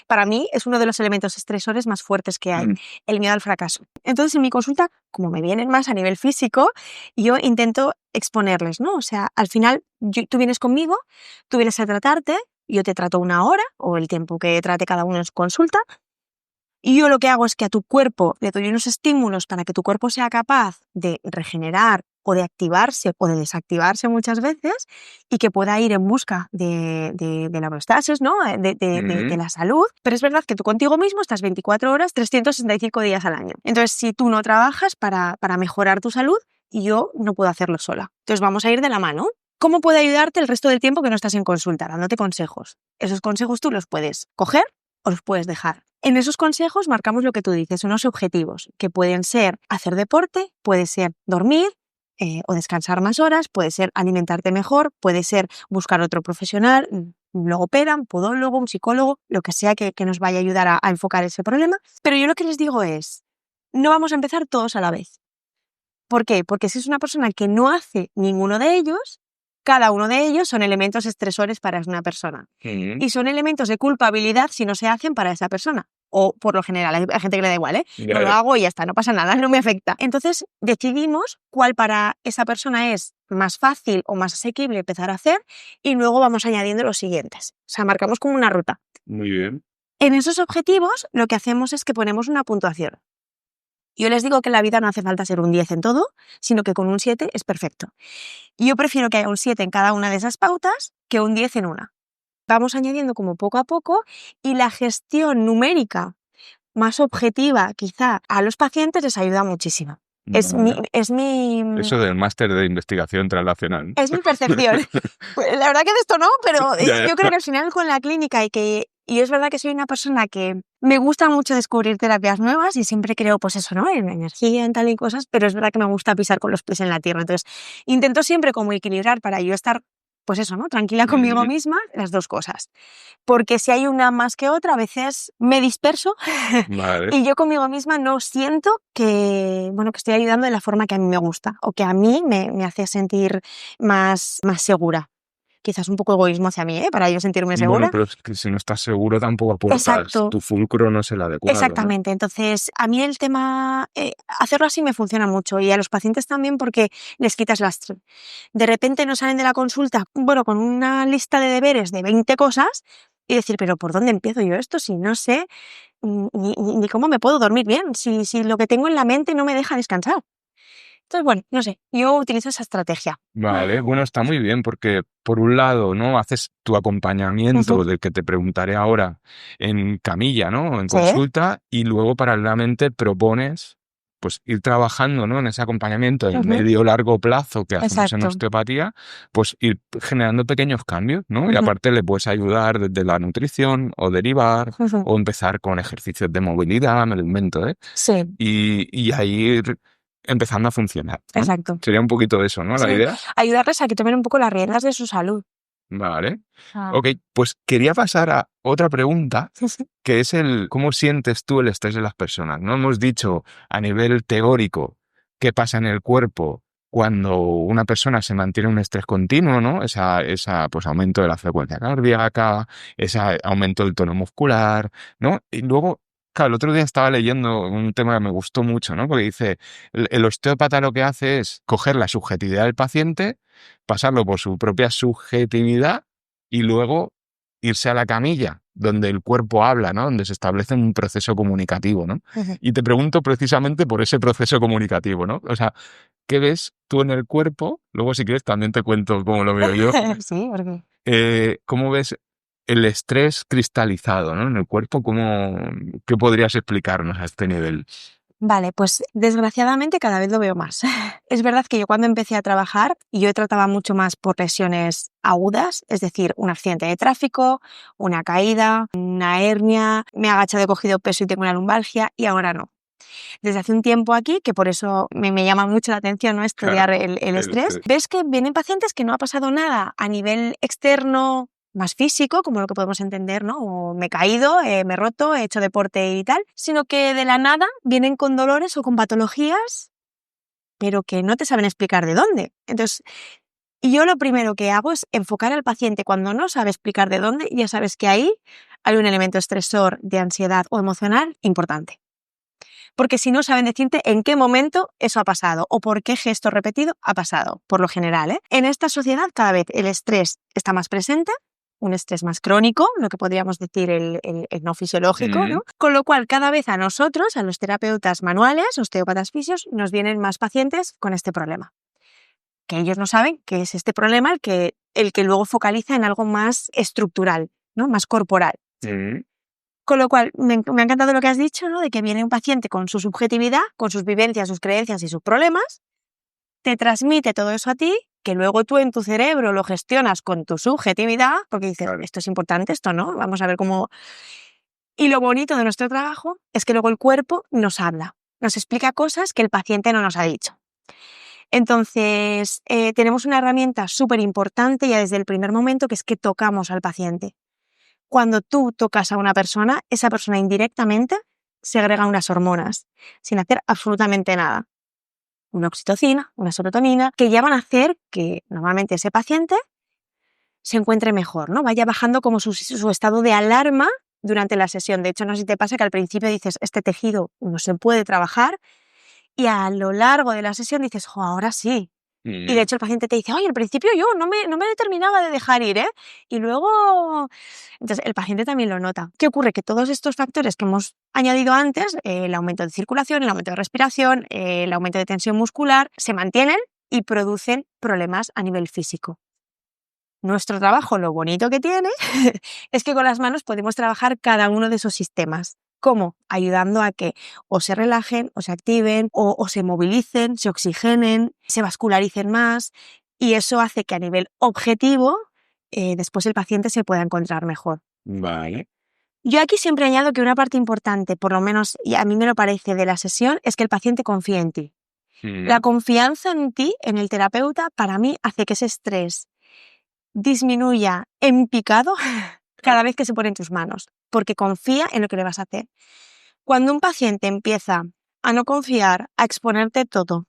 para mí es uno de los elementos estresores más fuertes que hay, el miedo al fracaso. Entonces en mi consulta, como me vienen más a nivel físico, yo intento exponerles, ¿no? O sea, al final tú vienes conmigo, tú vienes a tratarte, yo te trato 1 hora o el tiempo que trate cada uno en su consulta y yo lo que hago es que a tu cuerpo le doy unos estímulos para que tu cuerpo sea capaz de regenerar o de activarse o de desactivarse muchas veces y que pueda ir en busca de la homeostasis, ¿no? De la salud. Pero es verdad que tú contigo mismo estás 24 horas, 365 días al año. Entonces, si tú no trabajas para mejorar tu salud, yo no puedo hacerlo sola. Entonces, vamos a ir de la mano. ¿Cómo puede ayudarte el resto del tiempo que no estás en consulta? Dándote consejos. Esos consejos tú los puedes coger o los puedes dejar. En esos consejos marcamos lo que tú dices, unos objetivos que pueden ser hacer deporte, puede ser dormir o descansar más horas, puede ser alimentarte mejor, puede ser buscar otro profesional, un logopeda, un podólogo, un psicólogo, lo que sea que nos vaya a ayudar a enfocar ese problema. Pero yo lo que les digo es, no vamos a empezar todos a la vez. ¿Por qué? Porque si es una persona que no hace ninguno de ellos, cada uno de ellos son elementos estresores para una persona. Y son elementos de culpabilidad si no se hacen para esa persona. O por lo general, hay gente que le da igual, ¿eh? No lo hago y ya está, no pasa nada, no me afecta. Entonces decidimos cuál para esa persona es más fácil o más asequible empezar a hacer y luego vamos añadiendo los siguientes. O sea, marcamos como una ruta. Muy bien. En esos objetivos lo que hacemos es que ponemos una puntuación. Yo les digo que en la vida no hace falta ser un 10 en todo, sino que con un 7 es perfecto. Yo prefiero que haya un 7 en cada una de esas pautas que un 10 en una. Vamos añadiendo como poco a poco y la gestión numérica más objetiva quizá a los pacientes les ayuda muchísimo. Es mi, Vale. es mi, Eso del máster de investigación translacional, ¿no? es mi percepción. Pues, la verdad que de esto no, pero Ya, yo creo que al final con la clínica y es verdad que soy una persona que me gusta mucho descubrir terapias nuevas y siempre creo, pues eso, ¿no? En energía, en tal y cosas, pero es verdad que me gusta pisar con los pies en la tierra. Entonces, intento siempre como equilibrar para yo estar, pues eso, ¿no? Tranquila conmigo misma, las dos cosas. Porque si hay una más que otra, a veces me disperso Vale. y yo conmigo misma no siento que, bueno, que estoy ayudando de la forma que a mí me gusta o que a mí me hace sentir más segura. Quizás un poco egoísmo hacia mí, para yo sentirme Bueno, segura. pero es que si no estás seguro tampoco aportas. Exacto, Tu fulcro no es el adecuado, ¿no? exactamente. Entonces, a mí el tema, hacerlo así me funciona mucho y a los pacientes también porque les quitas lastre. De repente no salen de la consulta, bueno, con una lista de deberes de 20 cosas y decir, pero ¿por dónde empiezo yo esto? Si no sé ni cómo me puedo dormir bien, si lo que tengo en la mente no me deja descansar. Entonces, bueno, no sé, yo utilizo esa estrategia. Vale, bueno, está muy bien porque por un lado, ¿no? Haces tu acompañamiento del que te preguntaré ahora en camilla, ¿no? En Sí, consulta y luego paralelamente propones pues ir trabajando, ¿no? En ese acompañamiento en medio largo plazo que hacemos en exacto. osteopatía, pues ir generando pequeños cambios, ¿no? Y aparte le puedes ayudar desde la nutrición o derivar o empezar con ejercicios de movilidad, me lo invento, ¿eh? Sí, Y ahí ir empezando a funcionar, ¿no? exacto. Sería un poquito eso, ¿no? La Sí, idea. ayudarles a que tomen un poco las riendas de su salud. Vale. Ah. Ok, pues quería pasar a otra pregunta, que es el cómo sientes tú el estrés de las personas. No hemos dicho a nivel teórico qué pasa en el cuerpo cuando una persona se mantiene en un estrés continuo, ¿no? Esa pues aumento de la frecuencia cardíaca, ese aumento del tono muscular, ¿no? Y luego, claro, el otro día estaba leyendo un tema que me gustó mucho, ¿no? Porque dice, el osteópata lo que hace es coger la subjetividad del paciente, pasarlo por su propia subjetividad y luego irse a la camilla, donde el cuerpo habla, ¿no? Donde se establece un proceso comunicativo, ¿no? Y te pregunto precisamente por ese proceso comunicativo, ¿no? O sea, ¿qué ves tú en el cuerpo? Luego, si quieres, también te cuento cómo lo veo yo. Sí, porque... ¿Cómo ves el estrés cristalizado, ¿no? En el cuerpo? ¿Qué podrías explicarnos a este nivel? Vale, pues desgraciadamente cada vez lo veo más. Es verdad que yo cuando empecé a trabajar, yo trataba mucho más por lesiones agudas, es decir, un accidente de tráfico, una caída, una hernia, me he agachado, he cogido peso y tengo una lumbalgia y ahora no. Desde hace un tiempo aquí, que por eso me llama mucho la atención, ¿no? Estudiar Claro, el estrés, ves que vienen pacientes que no ha pasado nada a nivel externo, más físico, como lo que podemos entender, ¿no? O me he caído, me he roto, he hecho deporte y tal, sino que de la nada vienen con dolores o con patologías, pero que no te saben explicar de dónde. Entonces, yo lo primero que hago es enfocar al paciente. Cuando no sabe explicar de dónde, ya sabes que ahí hay un elemento estresor de ansiedad o emocional importante. Porque si no saben decirte en qué momento eso ha pasado o por qué gesto repetido ha pasado, por lo general, ¿eh? En esta sociedad cada vez el estrés está más presente, un estrés más crónico, lo que podríamos decir el no fisiológico, ¿no? Con lo cual cada vez a nosotros, a los terapeutas manuales, osteópatas fisios, nos vienen más pacientes con este problema. Que ellos no saben que es este problema el que luego focaliza en algo más estructural, ¿no? Más corporal. Con lo cual, me ha encantado lo que has dicho, ¿no? De que viene un paciente con su subjetividad, con sus vivencias, sus creencias y sus problemas, te transmite todo eso a ti, que luego tú en tu cerebro lo gestionas con tu subjetividad, porque dices, claro, esto es importante, esto no, vamos a ver cómo... Y lo bonito de nuestro trabajo es que luego el cuerpo nos habla, nos explica cosas que el paciente no nos ha dicho. Entonces, tenemos una herramienta súper importante ya desde el primer momento, que es que tocamos al paciente. Cuando tú tocas a una persona, esa persona indirectamente segrega unas hormonas, sin hacer absolutamente nada. Una oxitocina, una serotonina, que ya van a hacer que normalmente ese paciente se encuentre mejor, ¿no? Vaya bajando como su estado de alarma durante la sesión. De hecho, no sé si te pasa que al principio dices, este tejido no se puede trabajar, y a lo largo de la sesión dices, jo, ahora sí. Y de hecho el paciente te dice, oye, al principio yo no me terminaba de dejar ir, ¿eh? Y luego... Entonces el paciente también lo nota. ¿Qué ocurre? Que todos estos factores que hemos añadido antes, el aumento de circulación, el aumento de respiración, el aumento de tensión muscular, se mantienen y producen problemas a nivel físico. Nuestro trabajo, lo bonito que tiene, es que con las manos podemos trabajar cada uno de esos sistemas. ¿Cómo? Ayudando a que o se relajen, o se activen, o se movilicen, se oxigenen, se vascularicen más, y eso hace que a nivel objetivo después el paciente se pueda encontrar mejor. Vale. Yo aquí siempre añado que una parte importante, por lo menos y a mí me lo parece, de la sesión es que el paciente confíe en ti. La confianza en ti, en el terapeuta, para mí hace que ese estrés disminuya en picado cada vez que se pone en tus manos, porque confía en lo que le vas a hacer. Cuando un paciente empieza a no confiar, a exponerte todo,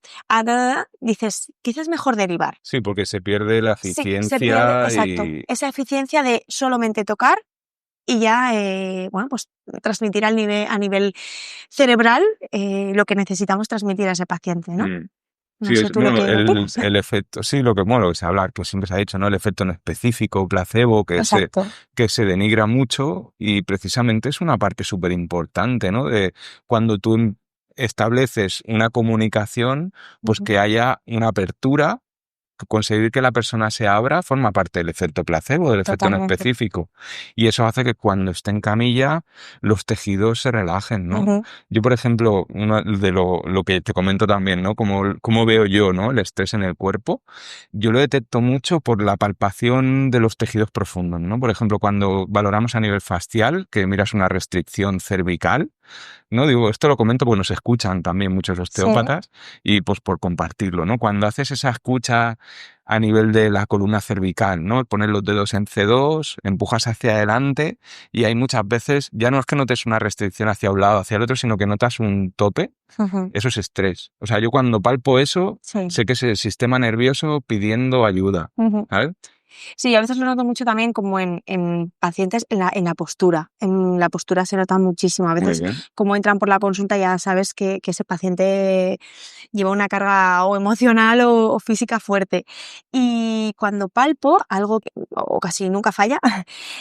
dices, quizás es mejor derivar. Sí, porque se pierde la Sí, eficiencia se pierde, exacto, y... esa eficiencia de solamente tocar y ya, pues transmitir a nivel cerebral lo que necesitamos transmitir a ese paciente, ¿no? No Sí, sé tú bueno, lo que opinas. el efecto, sí, lo que se habla, pues siempre se ha dicho, ¿no? El efecto no específico, placebo, Exacto. que se denigra mucho y precisamente es una parte súper importante, ¿no? De cuando tú estableces una comunicación, pues que haya una apertura. Conseguir que la persona se abra forma parte del efecto placebo, del efecto no Totalmente. específico. Y eso hace que cuando esté en camilla los tejidos se relajen, ¿no? Yo, por ejemplo, uno de lo que te comento también, ¿no? Cómo veo yo, ¿no? El estrés en el cuerpo. Yo lo detecto mucho por la palpación de los tejidos profundos, ¿no? Por ejemplo, cuando valoramos a nivel facial, que miras una restricción cervical, ¿no? Digo, esto lo comento porque nos escuchan también muchos osteópatas y pues por compartirlo, ¿no? Cuando haces esa escucha a nivel de la columna cervical, ¿no? Poner los dedos en C2, empujas hacia adelante y hay muchas veces, ya no es que notes una restricción hacia un lado, hacia el otro, sino que notas un tope. Eso es estrés. O sea, yo cuando palpo eso, sé que es el sistema nervioso pidiendo ayuda, ¿sabes? Sí, a veces lo noto mucho también como en pacientes en la postura. En la postura se nota muchísimo. A veces como entran por la consulta ya sabes que ese paciente lleva una carga o emocional o física fuerte. Y cuando palpo, algo que o casi nunca falla,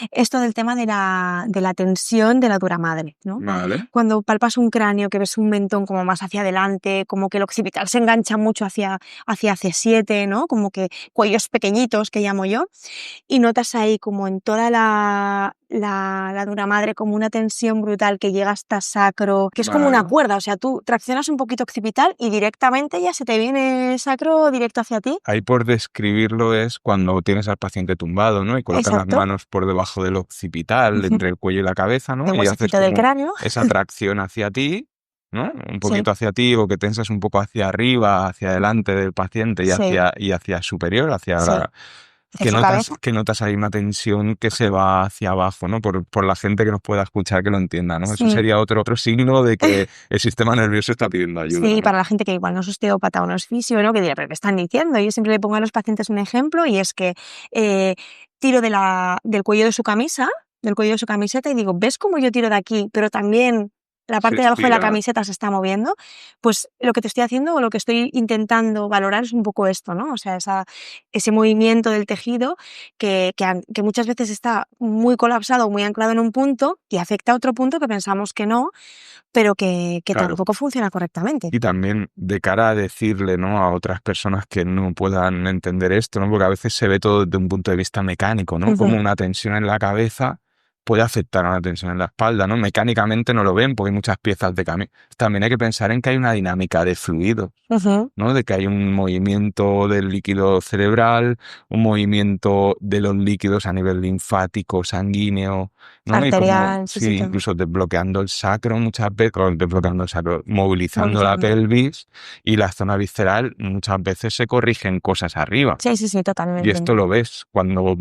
esto del tema de la tensión de la dura madre, ¿no? Vale. Cuando palpas un cráneo, que ves un mentón como más hacia adelante, como que el occipital se engancha mucho hacia C7, ¿no? Como que cuellos pequeñitos, que llamo yo, y notas ahí como en toda la dura madre como una tensión brutal que llega hasta sacro, que es como una cuerda, o sea, tú traccionas un poquito occipital y directamente ya se te viene sacro directo hacia ti. Ahí por describirlo es cuando tienes al paciente tumbado, ¿no? Y colocas las manos por debajo del occipital, entre el cuello y la cabeza, ¿no? El Y haces huesecito del como cráneo. esa tracción hacia ti, ¿no? Un poquito hacia ti o que tensas un poco hacia arriba, hacia adelante del paciente y hacia superior, hacia que notas ahí una tensión que se va hacia abajo, ¿no? Por la gente que nos pueda escuchar que lo entienda, ¿no? Eso sería otro signo de que el sistema nervioso está pidiendo ayuda. Sí, ¿no? para la gente que igual no es osteópata o no es fisio, ¿no? Que dirá, ¿pero qué están diciendo? Yo siempre le pongo a los pacientes un ejemplo y es que tiro del cuello de su camisa, del cuello de su camiseta y digo, ¿ves cómo yo tiro de aquí? Pero también la parte de abajo de la camiseta se está moviendo, pues lo que te estoy haciendo o lo que estoy intentando valorar es un poco esto, ¿no? O sea, ese movimiento del tejido que muchas veces está muy colapsado, muy anclado en un punto y afecta a otro punto que pensamos que no, pero que tampoco funciona correctamente. Y también de cara a decirle, ¿no? A otras personas que no puedan entender esto, ¿no? Porque a veces se ve todo desde un punto de vista mecánico, ¿no? Como una tensión en la cabeza puede afectar a una tensión en la espalda, ¿no? Mecánicamente no lo ven porque hay muchas piezas de cambio. También hay que pensar en que hay una dinámica de fluidos, ¿no? De que hay un movimiento del líquido cerebral, un movimiento de los líquidos a nivel linfático, sanguíneo, ¿no? Arterial, y como, incluso desbloqueando el sacro muchas veces, movilizando la pelvis y la zona visceral, muchas veces se corrigen cosas arriba. Sí, totalmente. Y esto lo ves cuando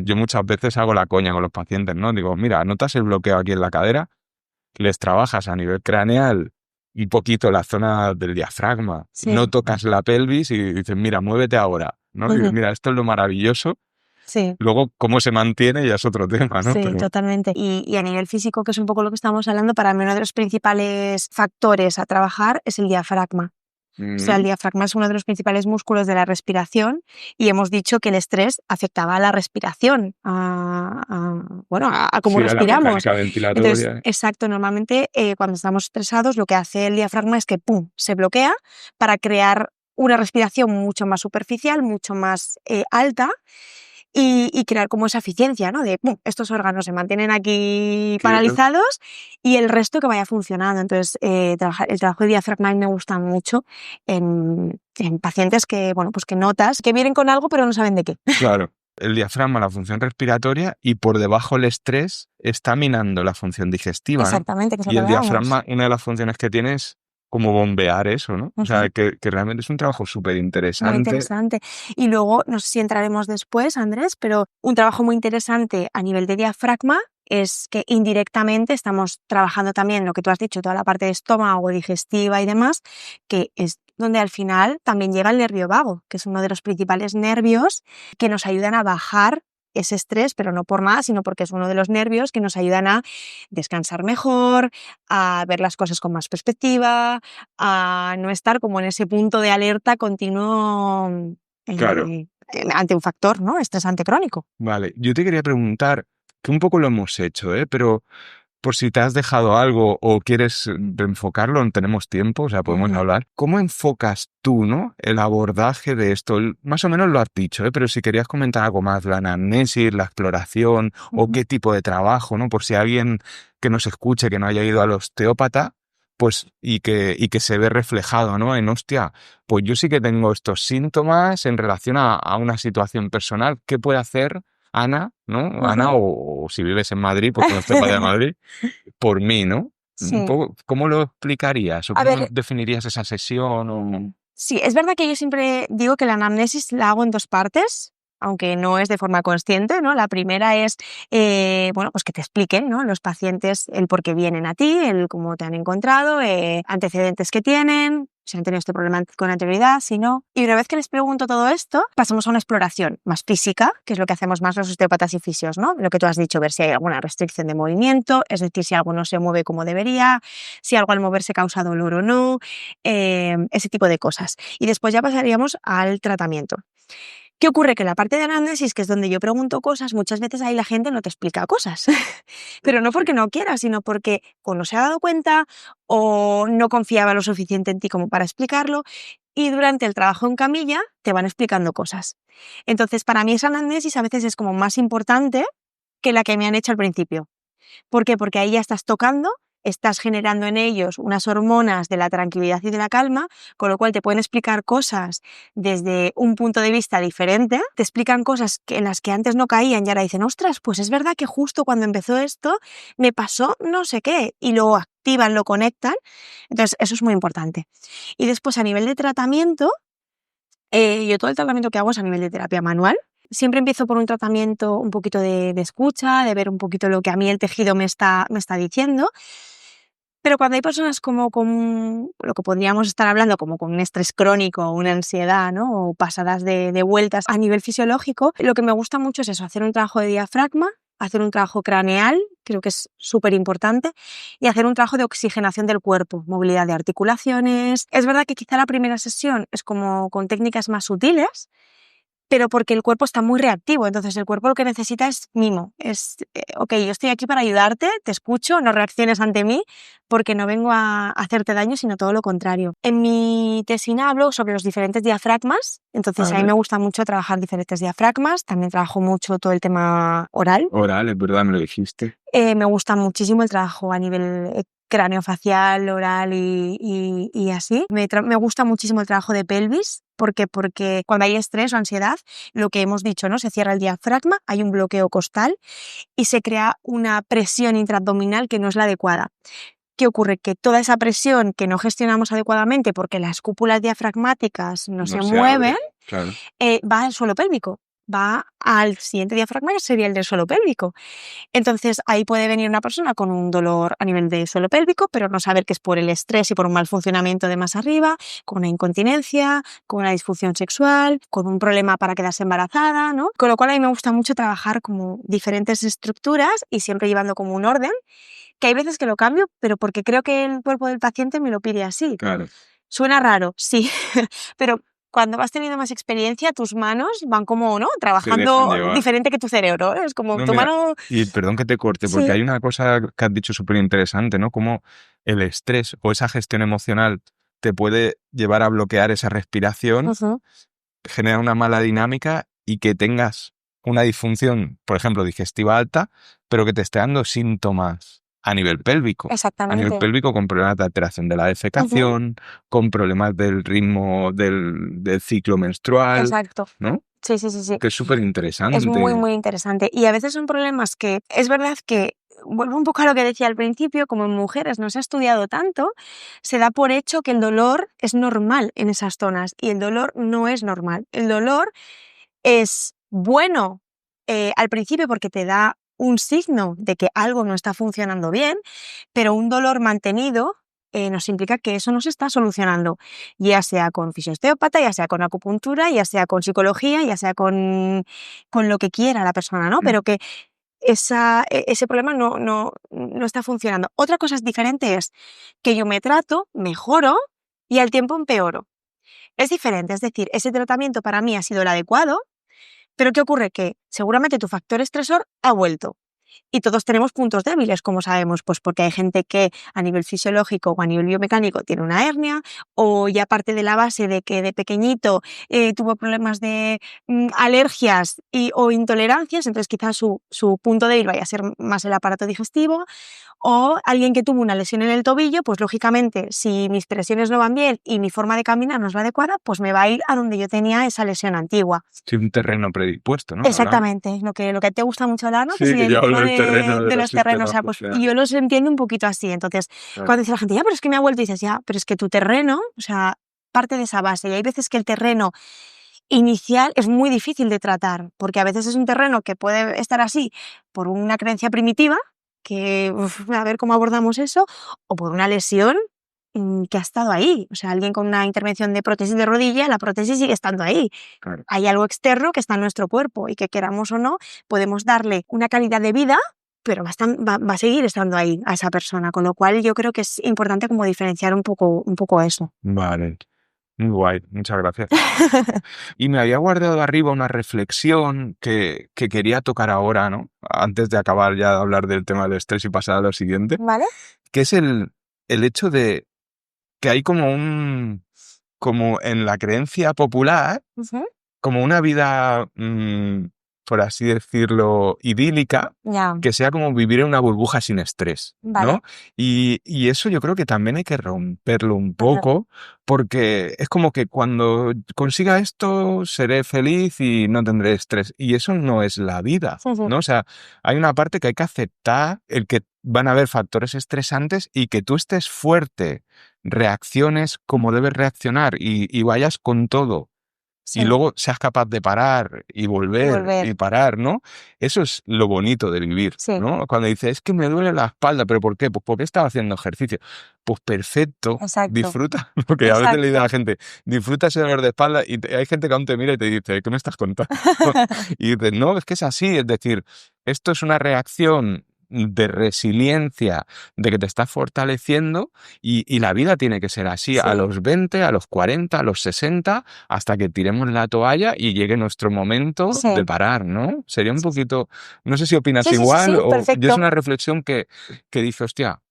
yo muchas veces hago la coña con los pacientes, ¿no? Digo, mira, ¿notas el bloqueo aquí en la cadera? Les trabajas a nivel craneal y poquito la zona del diafragma. No tocas la pelvis y dices, mira, muévete ahora, ¿no? Y mira, esto es lo maravilloso. Luego, cómo se mantiene ya es otro tema, ¿no? Sí, totalmente. Y a nivel físico, que es un poco lo que estamos hablando, para mí uno de los principales factores a trabajar es el diafragma. O sea, el diafragma es uno de los principales músculos de la respiración y hemos dicho que el estrés afectaba a la respiración, a cómo respiramos. A la mecánica ventilatoria. Entonces, exacto, normalmente cuando estamos estresados lo que hace el diafragma es que ¡pum!, se bloquea para crear una respiración mucho más superficial, mucho más alta y crear como esa eficiencia, ¿no? De, ¡pum!, estos órganos se mantienen aquí Qué- paralizados y el resto que vaya funcionando. Entonces, el trabajo de diafragma a mí me gusta mucho en pacientes que, bueno, pues que notas que vienen con algo pero no saben de qué. Claro. El diafragma, la función respiratoria, y por debajo el estrés está minando la función digestiva, ¿no? Exactamente, que es lo Y que el hablábamos. diafragma, una de las funciones que tiene es como bombear eso, ¿no? O sea, que realmente es un trabajo súper Muy interesante. interesante. Y luego, no sé si entraremos después, Andrés, pero un trabajo muy interesante a nivel de diafragma es que indirectamente estamos trabajando también lo que tú has dicho, toda la parte de estómago, digestiva y demás, que es donde al final también llega el nervio vago, que es uno de los principales nervios que nos ayudan a bajar ese estrés, pero no por nada, sino porque es uno de los nervios que nos ayudan a descansar mejor, a ver las cosas con más perspectiva, a no estar como en ese punto de alerta continuo Claro. ante un factor, ¿no?, estresante crónico. Vale, yo te quería preguntar, que un poco lo hemos hecho, pero por si te has dejado algo o quieres reenfocarlo, no tenemos tiempo, o sea, podemos hablar. ¿Cómo enfocas tú, ¿no?, el abordaje de esto? Más o menos lo has dicho, pero si querías comentar algo más, la anamnesis, la exploración o qué tipo de trabajo, ¿no? Por si alguien que nos escuche, que no haya ido al osteópata, pues, y que se ve reflejado, ¿no? En, hostia, pues yo sí que tengo estos síntomas en relación a una situación personal. ¿Qué puede hacer Ana, ¿no? Ana, o si vives en Madrid, porque no estés de Madrid, por mí, ¿no? Un Sí. poco, ¿cómo lo explicarías? ¿O A cómo ver, definirías esa sesión? O... sí, es verdad que yo siempre digo que la anamnesis la hago en dos partes, aunque no es de forma consciente, ¿no? La primera es, bueno, pues que te expliquen, ¿no?, los pacientes el por qué vienen a ti, el cómo te han encontrado, antecedentes que tienen, si han tenido este problema con anterioridad, si no. Y una vez que les pregunto todo esto, pasamos a una exploración más física, que es lo que hacemos más los osteópatas y fisios, ¿no? Lo que tú has dicho, ver si hay alguna restricción de movimiento, es decir, si algo no se mueve como debería, si algo al moverse causa dolor o no, ese tipo de cosas. Y después ya pasaríamos al tratamiento. ¿Qué ocurre? Que la parte de anamnesis, que es donde yo pregunto cosas, muchas veces ahí la gente no te explica cosas. Pero no porque no quiera, sino porque o no se ha dado cuenta o no confiaba lo suficiente en ti como para explicarlo, y durante el trabajo en camilla te van explicando cosas. Entonces, para mí esa anamnesis a veces es como más importante que la que me han hecho al principio. ¿Por qué? Porque ahí ya estás tocando, estás generando en ellos unas hormonas de la tranquilidad y de la calma, con lo cual te pueden explicar cosas desde un punto de vista diferente, te explican cosas en las que antes no caían y ahora dicen, ostras, pues es verdad que justo cuando empezó esto me pasó no sé qué, y lo activan, lo conectan. Entonces, eso es muy importante. Y después, a nivel de tratamiento, yo todo el tratamiento que hago es a nivel de terapia manual. Siempre empiezo por un tratamiento un poquito de escucha, de ver un poquito lo que a mí el tejido me está diciendo. Pero cuando hay personas como con lo que podríamos estar hablando, como con un estrés crónico, una ansiedad, ¿no?, o pasadas de vueltas a nivel fisiológico, lo que me gusta mucho es eso, hacer un trabajo de diafragma, hacer un trabajo craneal, creo que es súper importante, y hacer un trabajo de oxigenación del cuerpo, movilidad de articulaciones. Es verdad que quizá la primera sesión es como con técnicas más sutiles, pero porque el cuerpo está muy reactivo, entonces el cuerpo lo que necesita es mimo, es, ok, yo estoy aquí para ayudarte, te escucho, no reacciones ante mí, porque no vengo a hacerte daño, sino todo lo contrario. En mi tesina hablo sobre los diferentes diafragmas, entonces a mí me gusta mucho trabajar diferentes diafragmas, también trabajo mucho todo el tema oral. Oral, es verdad, me lo dijiste. Me gusta muchísimo el trabajo a nivel craneofacial, oral y así. Me gusta muchísimo el trabajo de pelvis. ¿Por qué? Porque cuando hay estrés o ansiedad, lo que hemos dicho, ¿no?, se cierra el diafragma, hay un bloqueo costal y se crea una presión intraabdominal que no es la adecuada. ¿Qué ocurre? Que toda esa presión que no gestionamos adecuadamente porque las cúpulas diafragmáticas no se mueven, claro. Va al suelo pélvico, va al siguiente diafragma, que sería el del suelo pélvico. Entonces, ahí puede venir una persona con un dolor a nivel de suelo pélvico, pero no saber que es por el estrés y por un mal funcionamiento de más arriba, con una incontinencia, con una disfunción sexual, con un problema para quedarse embarazada, ¿no? Con lo cual, a mí me gusta mucho trabajar como diferentes estructuras y siempre llevando como un orden, que hay veces que lo cambio, pero porque creo que el cuerpo del paciente me lo pide así. Claro. Suena raro, sí, pero cuando vas teniendo más experiencia, tus manos van como, ¿no?, trabajando diferente que tu cerebro, ¿eh? Es como No, tu mira, mano... y perdón que te corte, porque Sí. hay una cosa que has dicho súper interesante, ¿no? Como el estrés o esa gestión emocional te puede llevar a bloquear esa respiración, genera una mala dinámica y que tengas una disfunción, por ejemplo, digestiva alta, pero que te esté dando síntomas a nivel pélvico. A nivel Exactamente. pélvico con problemas de alteración de la defecación, con problemas del ritmo del ciclo menstrual, Exacto. ¿no? Sí, sí, sí, sí. Que es súper Es muy, interesante. muy interesante. Y a veces son problemas que, es verdad que, vuelvo un poco a lo que decía al principio, como en mujeres no se ha estudiado tanto, se da por hecho que el dolor es normal en esas zonas y el dolor no es normal. El dolor es bueno al principio porque te da un signo de que algo no está funcionando bien, pero un dolor mantenido nos implica que eso no se está solucionando, ya sea con fisiosteópata, ya sea con acupuntura, ya sea con psicología, ya sea con lo que quiera la persona, ¿no? Pero que ese problema no está funcionando. Otra cosa diferente es que yo me trato, mejoro y al tiempo empeoro. Es diferente, es decir, ese tratamiento para mí ha sido el adecuado, pero ¿qué ocurre? Que seguramente tu factor estresor ha vuelto. Y todos tenemos puntos débiles, como sabemos, pues porque hay gente que a nivel fisiológico o a nivel biomecánico tiene una hernia, o ya parte de la base de que de pequeñito tuvo problemas de alergias o intolerancias, entonces quizás su punto débil vaya a ser más el aparato digestivo, o alguien que tuvo una lesión en el tobillo, pues lógicamente si mis presiones no van bien y mi forma de caminar no es la adecuada, pues me va a ir a donde yo tenía esa lesión antigua. Sí, un terreno predispuesto, ¿no? Exactamente, lo que a ti te gusta mucho hablar, ¿no? Que Sí, es que el yo hablo tema del terreno de de los los terrenos, o sistemas sea, pues funcionales. yo los entiendo un poquito así. Entonces, Claro. cuando dice la gente, ya, pero es que me ha vuelto, y dices, ya, pero es que tu terreno, o sea, parte de esa base. Y hay veces que el terreno inicial es muy difícil de tratar, porque a veces es un terreno que puede estar así por una creencia primitiva, que a ver cómo abordamos eso, o por una lesión que ha estado ahí. O sea, alguien con una intervención de prótesis de rodilla, la prótesis sigue estando ahí. Claro. Hay algo externo que está en nuestro cuerpo y que queramos o no, podemos darle una calidad de vida, pero va a seguir estando ahí a esa persona, con lo cual yo creo que es importante como diferenciar un poco eso. Vale. Muy guay, muchas gracias. Y me había guardado arriba una reflexión que quería tocar ahora, ¿no? Antes de acabar ya de hablar del tema del estrés y pasar a lo siguiente, ¿Vale? que es el hecho de que hay como en la creencia popular, Ujú. como una vida, por así decirlo, idílica, Ya, que sea como vivir en una burbuja sin estrés, vale. ¿no? Y eso yo creo que también hay que romperlo un poco, porque es como que cuando consiga esto seré feliz y no tendré estrés. Y eso no es la vida, Sí, sí. ¿no? O sea, hay una parte que hay que aceptar, el que van a haber factores estresantes y que tú estés fuerte, reacciones como debes reaccionar y vayas con todo. Y Sí. luego seas capaz de parar y Y volver volver. y parar, ¿no? Eso es lo bonito de vivir, Sí. ¿no? Cuando dices, es que me duele la espalda, ¿pero por qué? Pues porque estaba haciendo ejercicio. Pues perfecto, Exacto. disfruta, porque a veces le digo a la Exacto. gente, disfruta ese dolor de espalda y hay gente que aún te mira y te dice, ¿qué me estás contando? Y dices, no, es que es así, es decir, esto es una reacción de resiliencia, de que te estás fortaleciendo y la vida tiene que ser así, a Sí. los 20, a los 40, a los 60, hasta que tiremos la toalla y llegue nuestro momento Sí. de parar, ¿no? Sería un poquito, no sé si opinas Sí, sí, sí, igual sí, o yo es perfecto. una reflexión que dice, hostia,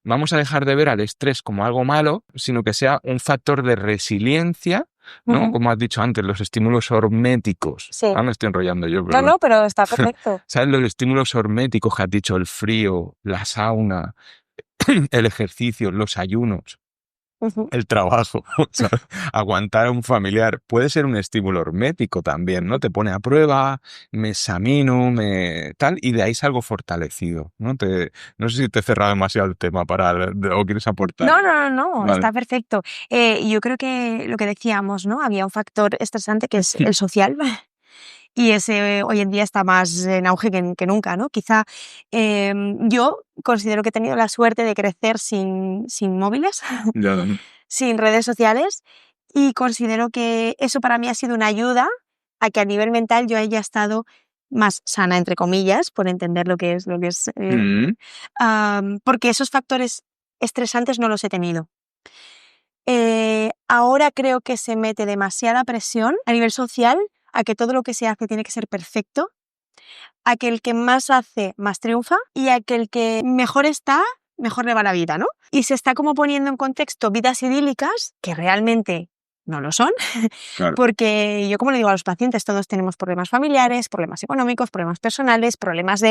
vamos a dejar de ver al estrés como algo malo, sino que sea un factor de resiliencia, ¿no? Ujú. Como has dicho antes, los estímulos horméticos. Sí. Ah, me estoy enrollando yo, No, perdón. no, pero está perfecto. ¿Sabes? Los estímulos horméticos que has dicho, el frío, la sauna, el ejercicio, los ayunos, Ujú. el trabajo, ¿sabes? Aguantar a un familiar puede ser un estímulo hormético también, ¿no? Te pone a prueba, me examino, tal, y de ahí salgo fortalecido, ¿no? No sé si te he cerrado demasiado el tema o quieres aportar. No, Vale. está perfecto. Yo creo que lo que decíamos, ¿no? Había un factor estresante que es el social. Y ese hoy en día está más en auge que nunca, ¿no? Quizá yo considero que he tenido la suerte de crecer sin móviles, Ya, sin redes sociales, y considero que eso para mí ha sido una ayuda a que a nivel mental yo haya estado más sana, entre comillas, por entender lo que es, Mm, porque esos factores estresantes no los he tenido. Ahora creo que se mete demasiada presión a nivel social a que todo lo que se hace tiene que ser perfecto, a que el que más hace más triunfa y a que el que mejor está, mejor le va la vida, ¿no? Y se está como poniendo en contexto vidas idílicas que realmente no lo son, Claro. porque yo, como le digo a los pacientes, todos tenemos problemas familiares, problemas económicos, problemas personales, problemas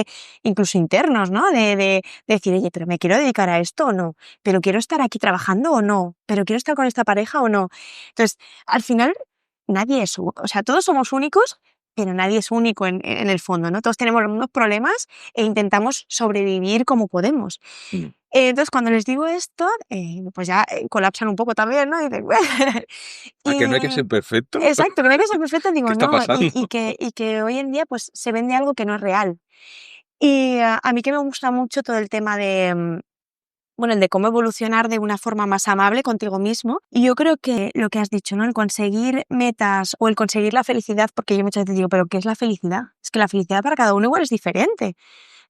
incluso internos, ¿no? De decir, oye, pero ¿me quiero dedicar a esto o no? ¿Pero quiero estar aquí trabajando o no? ¿Pero quiero estar con esta pareja o no? Entonces, al final, todos somos únicos, pero nadie es único en el fondo, ¿no? Todos tenemos los mismos problemas e intentamos sobrevivir como podemos. Entonces, cuando les digo esto, pues ya colapsan un poco también, ¿no? Y dicen, ¿A que no hay que ser perfecto? exacto, que no hay que ser perfecto, digo, ¿Qué está no, pasando? y que hoy en día pues se vende algo que no es real. Y a mí que me gusta mucho todo el tema de, el de cómo evolucionar de una forma más amable contigo mismo. Y yo creo que lo que has dicho, ¿no? El conseguir metas o el conseguir la felicidad, porque yo muchas veces digo, ¿pero qué es la felicidad? Es que la felicidad para cada uno igual es diferente.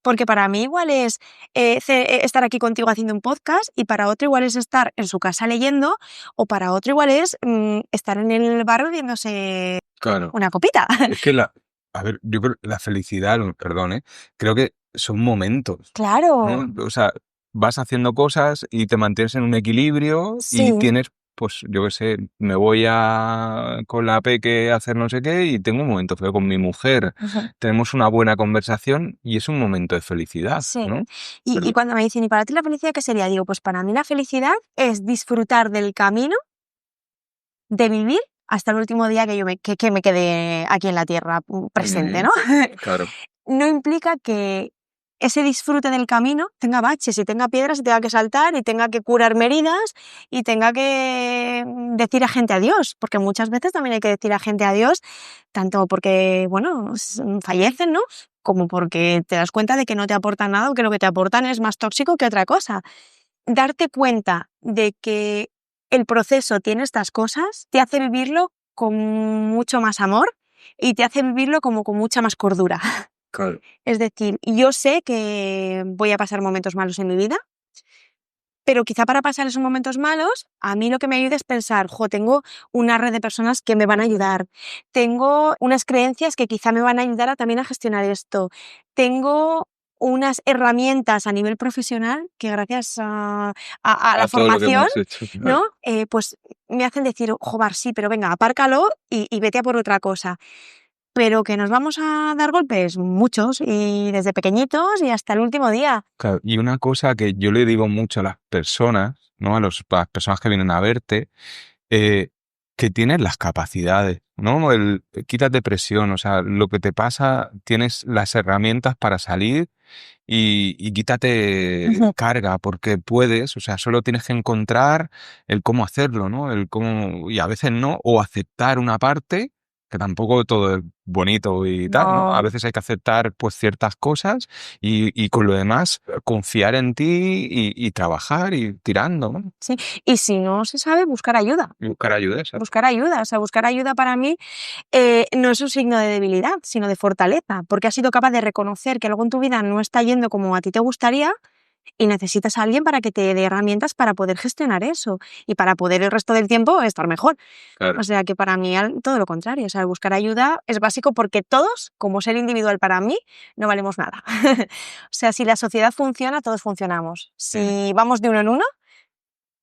Porque para mí igual es estar aquí contigo haciendo un podcast, y para otro igual es estar en su casa leyendo, o para otro igual es estar en el bar bebiéndose Claro. una copita. Es que yo creo que la felicidad, perdón, creo que son momentos, Claro, ¿no? O sea, vas haciendo cosas y te mantienes en un equilibrio y sí. tienes, pues, yo qué sé, me voy con la peque a hacer no sé qué y tengo un momento feo con mi mujer. Ujú. Tenemos una buena conversación y es un momento de felicidad, Sí. ¿no? Y cuando me dicen, ¿y para ti la felicidad qué sería? Digo, pues para mí la felicidad es disfrutar del camino, de vivir hasta el último día que me quede aquí en la tierra presente, ¿no? Claro. No implica que ese disfrute del camino tenga baches y tenga piedras y tenga que saltar y tenga que curar heridas y tenga que decir a gente adiós, porque muchas veces también hay que decir a gente adiós, tanto porque, fallecen, ¿no? Como porque te das cuenta de que no te aportan nada o que lo que te aportan es más tóxico que otra cosa. Darte cuenta de que el proceso tiene estas cosas te hace vivirlo con mucho más amor y te hace vivirlo como con mucha más cordura. Claro. Es decir, yo sé que voy a pasar momentos malos en mi vida, pero quizá para pasar esos momentos malos, a mí lo que me ayuda es pensar, tengo una red de personas que me van a ayudar, tengo unas creencias que quizá me van a ayudar también a gestionar esto, tengo unas herramientas a nivel profesional que gracias a la todo lo que formación, hemos hecho, ¿no? Pues me hacen decir, joder, sí, pero venga, apárcalo y vete a por otra cosa. Pero que nos vamos a dar golpes, muchos, y desde pequeñitos y hasta el último día. Claro, y una cosa que yo le digo mucho a las personas, ¿no? A las personas que vienen a verte, que tienes las capacidades, ¿no? Quítate presión, o sea, lo que te pasa, tienes las herramientas para salir y quítate carga, porque puedes, o sea, solo tienes que encontrar el cómo hacerlo, ¿no? Y a veces no, o aceptar una parte, que tampoco todo es bonito y tal, ¿no? A veces hay que aceptar pues ciertas cosas y con lo demás confiar en ti y trabajar y tirando, ¿no? Sí, y si no se sabe, buscar ayuda. Y buscar ayuda, ¿sabes? Buscar ayuda, buscar ayuda para mí no es un signo de debilidad, sino de fortaleza, porque has sido capaz de reconocer que algo en tu vida no está yendo como a ti te gustaría y necesitas a alguien para que te dé herramientas para poder gestionar eso y para poder el resto del tiempo estar mejor. Claro. O sea que para mí todo lo contrario, buscar ayuda es básico porque todos, como ser individual para mí, no valemos nada. O sea, si la sociedad funciona, todos funcionamos. Si vamos de uno en uno,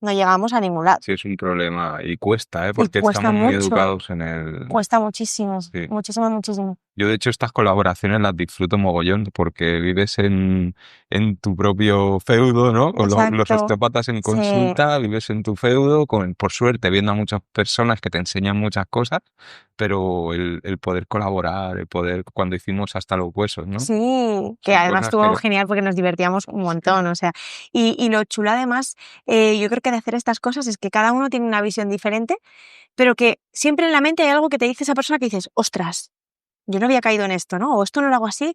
no llegamos a ningún lado. Sí, es un problema y cuesta, Y porque cuesta estamos muy mucho. educados en el... Cuesta muchísimo, Sí. muchísimo. Yo, de hecho, estas colaboraciones las disfruto mogollón porque vives en tu propio feudo, ¿no? Con los Exacto. osteópatas en consulta, vives en tu feudo, por suerte, viendo a muchas personas que te enseñan muchas cosas, pero el poder colaborar, el poder, cuando hicimos Hasta los huesos, ¿no? Sí, que Son además cosas estuvo que- genial porque nos divertíamos un montón, o sea, y lo chulo además, yo creo que de hacer estas cosas es que cada uno tiene una visión diferente, pero que siempre en la mente hay algo que te dice esa persona que dices, ostras, yo no había caído en esto, ¿no? O esto no lo hago así.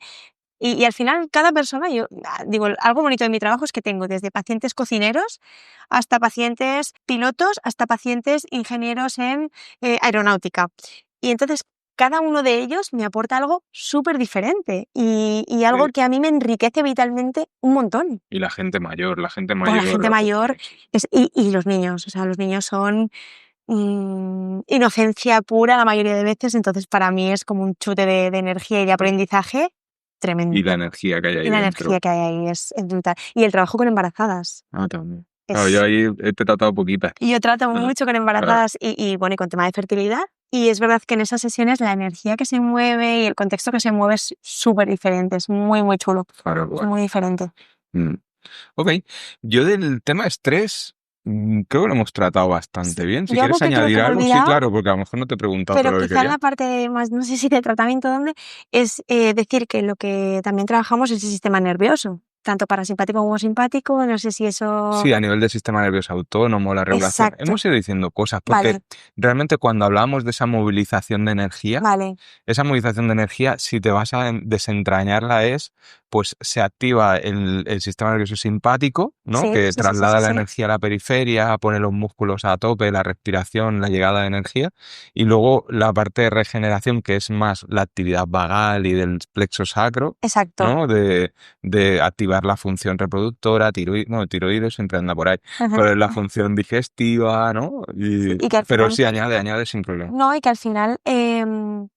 Y al final, cada persona, yo digo, algo bonito de mi trabajo es que tengo desde pacientes cocineros hasta pacientes pilotos, hasta pacientes ingenieros en aeronáutica. Y entonces, cada uno de ellos me aporta algo súper diferente y algo Sí. que a mí me enriquece vitalmente un montón. Y la gente mayor, Con la gente mayor y los niños, o sea, los niños son inocencia pura la mayoría de veces, entonces para mí es como un chute de energía y de aprendizaje tremendo. Y la energía que hay ahí Y la dentro. energía que hay ahí es brutal. Y el trabajo con embarazadas Ah, también. Claro, yo ahí he tratado poquitas. Y yo trato mucho con Claro. embarazadas y bueno, y con tema de fertilidad. Y es verdad que en esas sesiones la energía que se mueve y el contexto que se mueve es súper diferente, es muy, muy chulo, Claro, es bueno. muy diferente. Ok, yo del tema estrés creo que lo hemos tratado bastante Sí. bien. Si Yo algo quieres que creo que añadir me he algo, sí, olvidado, claro, porque a lo mejor no te he preguntado todo pero lo que quizá en quería. la parte más, no sé si de tratamiento, ¿dónde? Es decir que lo que también trabajamos es el sistema nervioso, tanto parasimpático como simpático, no sé si eso... Sí, a nivel del sistema nervioso autónomo, la regulación. Exacto, Hemos ido diciendo cosas, porque vale, realmente cuando hablamos de esa movilización de energía, vale, esa movilización de energía, si te vas a desentrañarla pues se activa el sistema nervioso simpático, ¿no? sí, Que sí, sí, sí, traslada sí, la sí. energía a la periferia, pone los músculos a tope, la respiración, la llegada de energía. Y luego la parte de regeneración, que es más la actividad vagal y del plexo sacro, Exacto. ¿no? De activar la función reproductora, tiroides siempre anda por ahí, Ajá. pero es la función digestiva, ¿no? Sí, y que al Pero final... sí, añade sin problema. No, y que al final,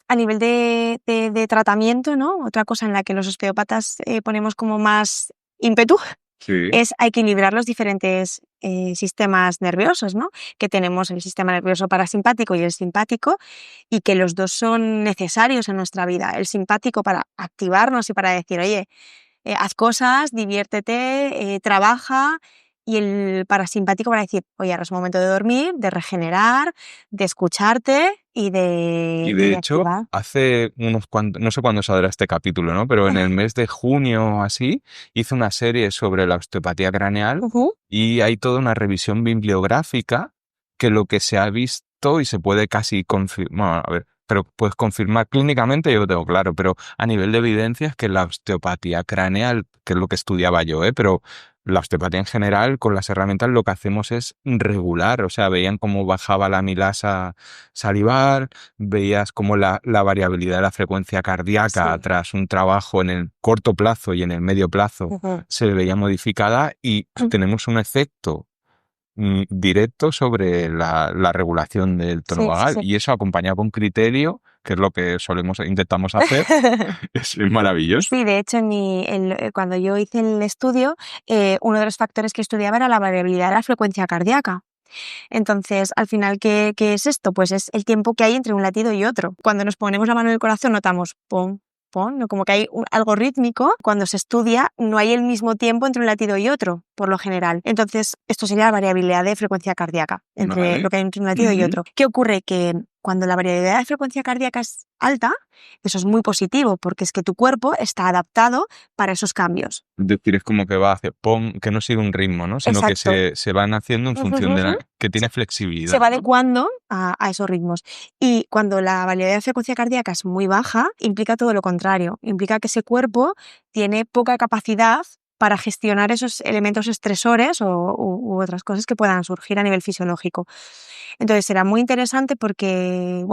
a nivel de tratamiento, ¿no? Otra cosa en la que los osteópatas ponemos como más ímpetu Sí. es a equilibrar los diferentes sistemas nerviosos, ¿no? Que tenemos el sistema nervioso parasimpático y el simpático, y que los dos son necesarios en nuestra vida. El simpático para activarnos y para decir, oye, haz cosas, diviértete, trabaja, y el parasimpático para decir, oye, ahora es momento de dormir, de regenerar, de escucharte y Y de de hecho, activar. hace unos cuantos, no sé cuándo saldrá este capítulo, ¿no? Pero en el mes de junio o así, hice una serie sobre la osteopatía craneal y hay toda una revisión bibliográfica que lo que se ha visto y se puede casi confirmar, a ver, pero puedes confirmar clínicamente, yo lo tengo claro, pero a nivel de evidencias que la osteopatía craneal, que es lo que estudiaba yo, pero la osteopatía en general, con las herramientas lo que hacemos es regular, o sea, veían cómo bajaba la amilasa salivar, veías cómo la variabilidad de la frecuencia cardíaca Sí. tras un trabajo en el corto plazo y en el medio plazo se veía modificada y tenemos un efecto directo sobre la regulación del tono Sí, sí, vagal sí. y eso acompañado con criterio, que es lo que intentamos hacer, es maravilloso. Sí, de hecho, cuando yo hice el estudio, uno de los factores que estudiaba era la variabilidad de la frecuencia cardíaca. Entonces, al final, ¿qué es esto? Pues es el tiempo que hay entre un latido y otro. Cuando nos ponemos la mano en el corazón notamos pom, pom, ¿no? Como que hay algo rítmico. Cuando se estudia no hay el mismo tiempo entre un latido y otro, por lo general. Entonces, esto sería la variabilidad de frecuencia cardíaca entre lo que hay entre un latido y otro. ¿Qué ocurre? Que cuando la variabilidad de frecuencia cardíaca es alta, eso es muy positivo porque es que tu cuerpo está adaptado para esos cambios. Es decir, es como que va hacia que no sigue un ritmo, ¿no? Sino Exacto. que se van haciendo en función de que tiene flexibilidad. Se va ¿no? adecuando a esos ritmos. Y cuando la variabilidad de frecuencia cardíaca es muy baja, implica todo lo contrario. Implica que ese cuerpo tiene poca capacidad para gestionar esos elementos estresores u otras cosas que puedan surgir a nivel fisiológico. Entonces será muy interesante porque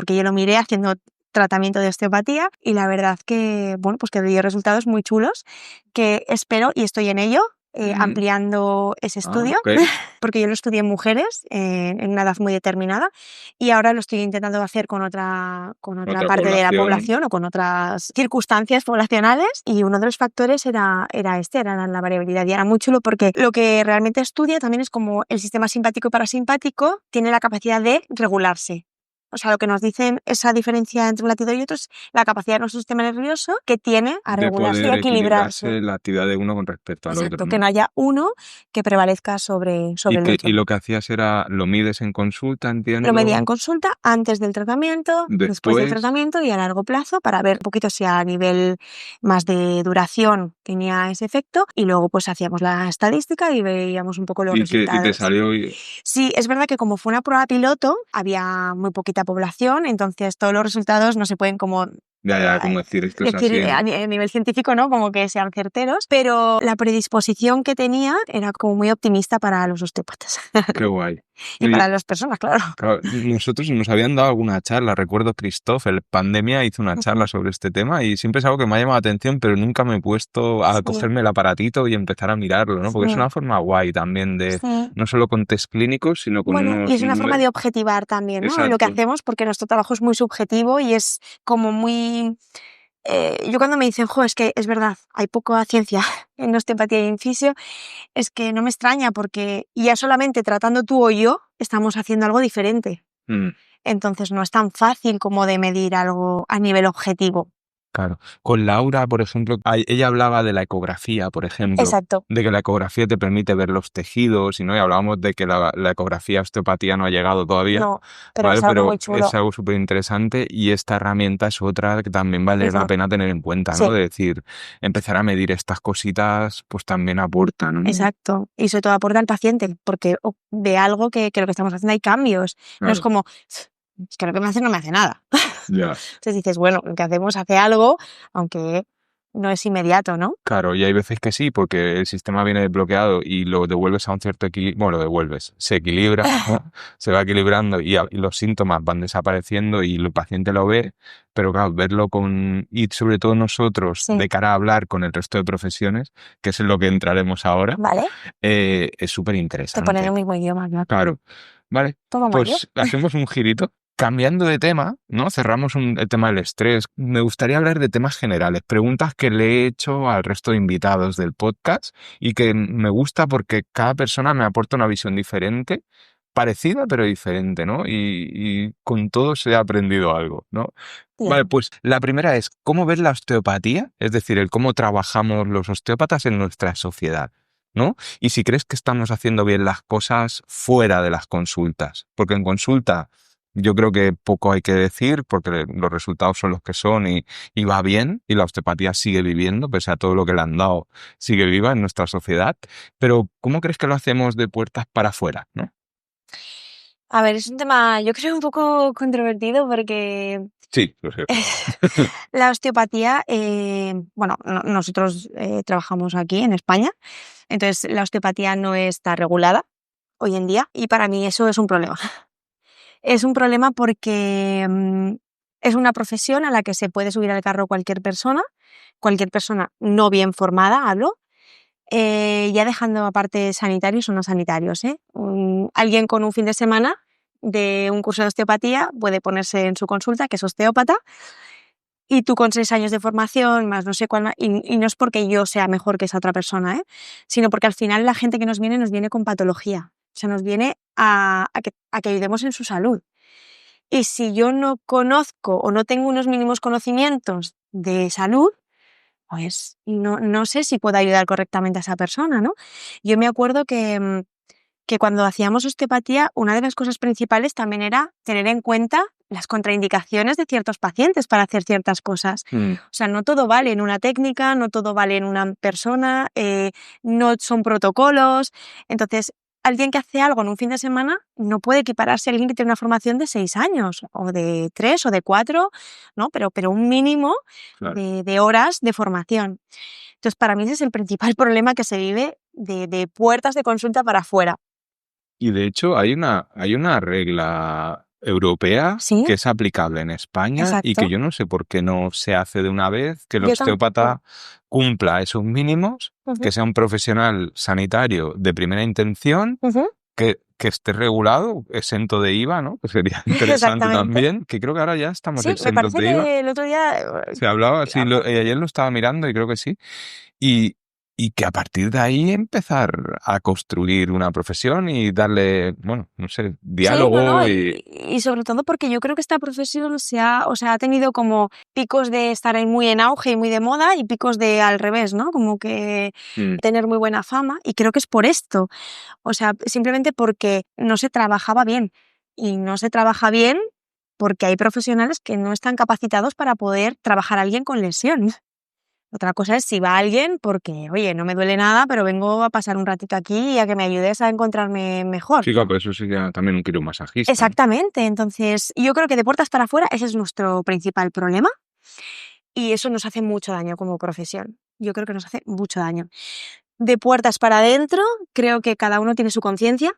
yo lo miré haciendo tratamiento de osteopatía y la verdad que, bueno, pues que dio resultados muy chulos que espero, y estoy en ello, ampliando ese estudio, porque yo lo estudié en mujeres en una edad muy determinada y ahora lo estoy intentando hacer con otra parte de la población o con otras circunstancias poblacionales, y uno de los factores era la variabilidad, y era muy chulo porque lo que realmente estudia también es como el sistema simpático y parasimpático tiene la capacidad de regularse. O sea, lo que nos dicen esa diferencia entre un latido y otro es la capacidad de nuestro sistema nervioso que tiene a regularse y a equilibrarse. La actividad de uno con respecto al Exacto, otro. ¿no? que no haya uno que prevalezca sobre el otro. Y lo que hacías era, lo mides en consulta, entiendo. Lo medía en consulta antes del tratamiento, después del tratamiento y a largo plazo para ver un poquito si a nivel más de duración tenía ese efecto, y luego pues hacíamos la estadística y veíamos un poco los resultados. ¿Y te salió? Sí, es verdad que como fue una prueba piloto, había muy poquita población, entonces todos los resultados no se pueden como... como decir esto es así. A nivel científico, ¿no? Como que sean certeros, pero la predisposición que tenía era como muy optimista para los osteópatas. Qué guay. Y para las personas, claro. Nosotros nos habían dado alguna charla, recuerdo Christoph, en pandemia hizo una charla sobre este tema y siempre es algo que me ha llamado la atención, pero nunca me he puesto a cogerme el aparatito y empezar a mirarlo, ¿no? Porque es una forma guay también de, no solo con test clínicos, sino con unos... Y es una forma de objetivar también, ¿no? Lo que hacemos, porque nuestro trabajo es muy subjetivo y es como muy... yo cuando me dicen, es que es verdad, hay poca ciencia en osteopatía y en fisio, es que no me extraña porque ya solamente tratando tú o yo estamos haciendo algo diferente. Entonces no es tan fácil como de medir algo a nivel objetivo. Claro. Con Laura, por ejemplo, ella hablaba de la ecografía, por ejemplo. Exacto. De que la ecografía te permite ver los tejidos, y hablábamos de que la ecografía osteopatía no ha llegado todavía. No, pero ¿vale? es algo Pero muy chulo. es algo súper interesante y esta herramienta es otra que también vale la pena tener en cuenta, ¿no? Sí. De decir, empezar a medir estas cositas, pues también aporta, ¿no? Exacto. Y sobre todo aporta al paciente, porque ve algo que lo que estamos haciendo hay cambios. Claro. No es como, es que lo que me hace no me hace nada. Ya. Entonces dices, bueno, lo que hacemos hace algo, aunque no es inmediato, ¿no? Claro, y hay veces que sí, porque el sistema viene desbloqueado y lo devuelves a un cierto equilibrio, bueno, lo devuelves, se equilibra, se va equilibrando y los síntomas van desapareciendo y el paciente lo ve, pero claro, verlo y sobre todo nosotros, de cara a hablar con el resto de profesiones, que es en lo que entraremos ahora, ¿vale? Es súper interesante. Te ponen el mismo idioma, ¿no? Claro. Vale, pues hacemos un girito. Cambiando de tema, ¿no? Cerramos el tema del estrés. Me gustaría hablar de temas generales, preguntas que le he hecho al resto de invitados del podcast y que me gusta porque cada persona me aporta una visión diferente, parecida pero diferente, ¿no? Y con todos he aprendido algo, ¿no? Bien. Vale, pues la primera es, ¿cómo ves la osteopatía? Es decir, el cómo trabajamos los osteópatas en nuestra sociedad, ¿no? Y si crees que estamos haciendo bien las cosas fuera de las consultas, porque en consulta yo creo que poco hay que decir porque los resultados son los que son y va bien y la osteopatía sigue viviendo, pese a todo lo que le han dado, sigue viva en nuestra sociedad. Pero ¿cómo crees que lo hacemos de puertas para afuera, no? A ver, es un tema, yo creo, un poco controvertido porque... Sí, lo sé. La osteopatía, bueno, nosotros trabajamos aquí en España, entonces la osteopatía no está regulada hoy en día y para mí eso es un problema. Es un problema porque es una profesión a la que se puede subir al carro cualquier persona no bien formada, hablo, ya dejando aparte sanitarios o no sanitarios. Alguien con un fin de semana de un curso de osteopatía puede ponerse en su consulta, que es osteópata, y tú con 6 años de formación, más no sé cuál, y no es porque yo sea mejor que esa otra persona, sino porque al final la gente que nos viene con patología. O sea, nos viene a que ayudemos en su salud. Y si yo no conozco o no tengo unos mínimos conocimientos de salud, pues no sé si puedo ayudar correctamente a esa persona, ¿no? Yo me acuerdo que cuando hacíamos osteopatía, una de las cosas principales también era tener en cuenta las contraindicaciones de ciertos pacientes para hacer ciertas cosas. O sea, no todo vale en una técnica, no todo vale en una persona, no son protocolos. Entonces, alguien que hace algo en un fin de semana no puede equipararse a alguien que tiene una formación de 6 años, o de 3 o de 4, ¿no? Pero un mínimo de horas de formación. Entonces, para mí ese es el principal problema que se vive de puertas de consulta para afuera. Y de hecho hay una regla europea que es aplicable en España y que yo no sé por qué no se hace de una vez, que el osteópata cumpla esos mínimos, que sea un profesional sanitario de primera intención, que esté regulado, exento de IVA, ¿no? Que sería interesante también, que creo que ahora ya estamos exentos de IVA. Que el otro día... Se hablaba, sí, ayer lo estaba mirando y creo que sí. Y que a partir de ahí empezar a construir una profesión y darle, bueno, no sé, diálogo. Sí, y sobre todo porque yo creo que esta profesión ha tenido como picos de estar ahí muy en auge y muy de moda y picos de al revés, ¿no? Como que tener muy buena fama, y creo que es por esto. O sea, simplemente porque no se trabajaba bien. Y no se trabaja bien porque hay profesionales que no están capacitados para poder trabajar a alguien con lesión. Otra cosa es si va alguien porque, oye, no me duele nada, pero vengo a pasar un ratito aquí y a que me ayudes a encontrarme mejor. Sí, claro, pero eso sería también un quiromasajista. Exactamente. Entonces, yo creo que de puertas para afuera ese es nuestro principal problema y eso nos hace mucho daño como profesión. Yo creo que nos hace mucho daño. De puertas para adentro, creo que cada uno tiene su conciencia.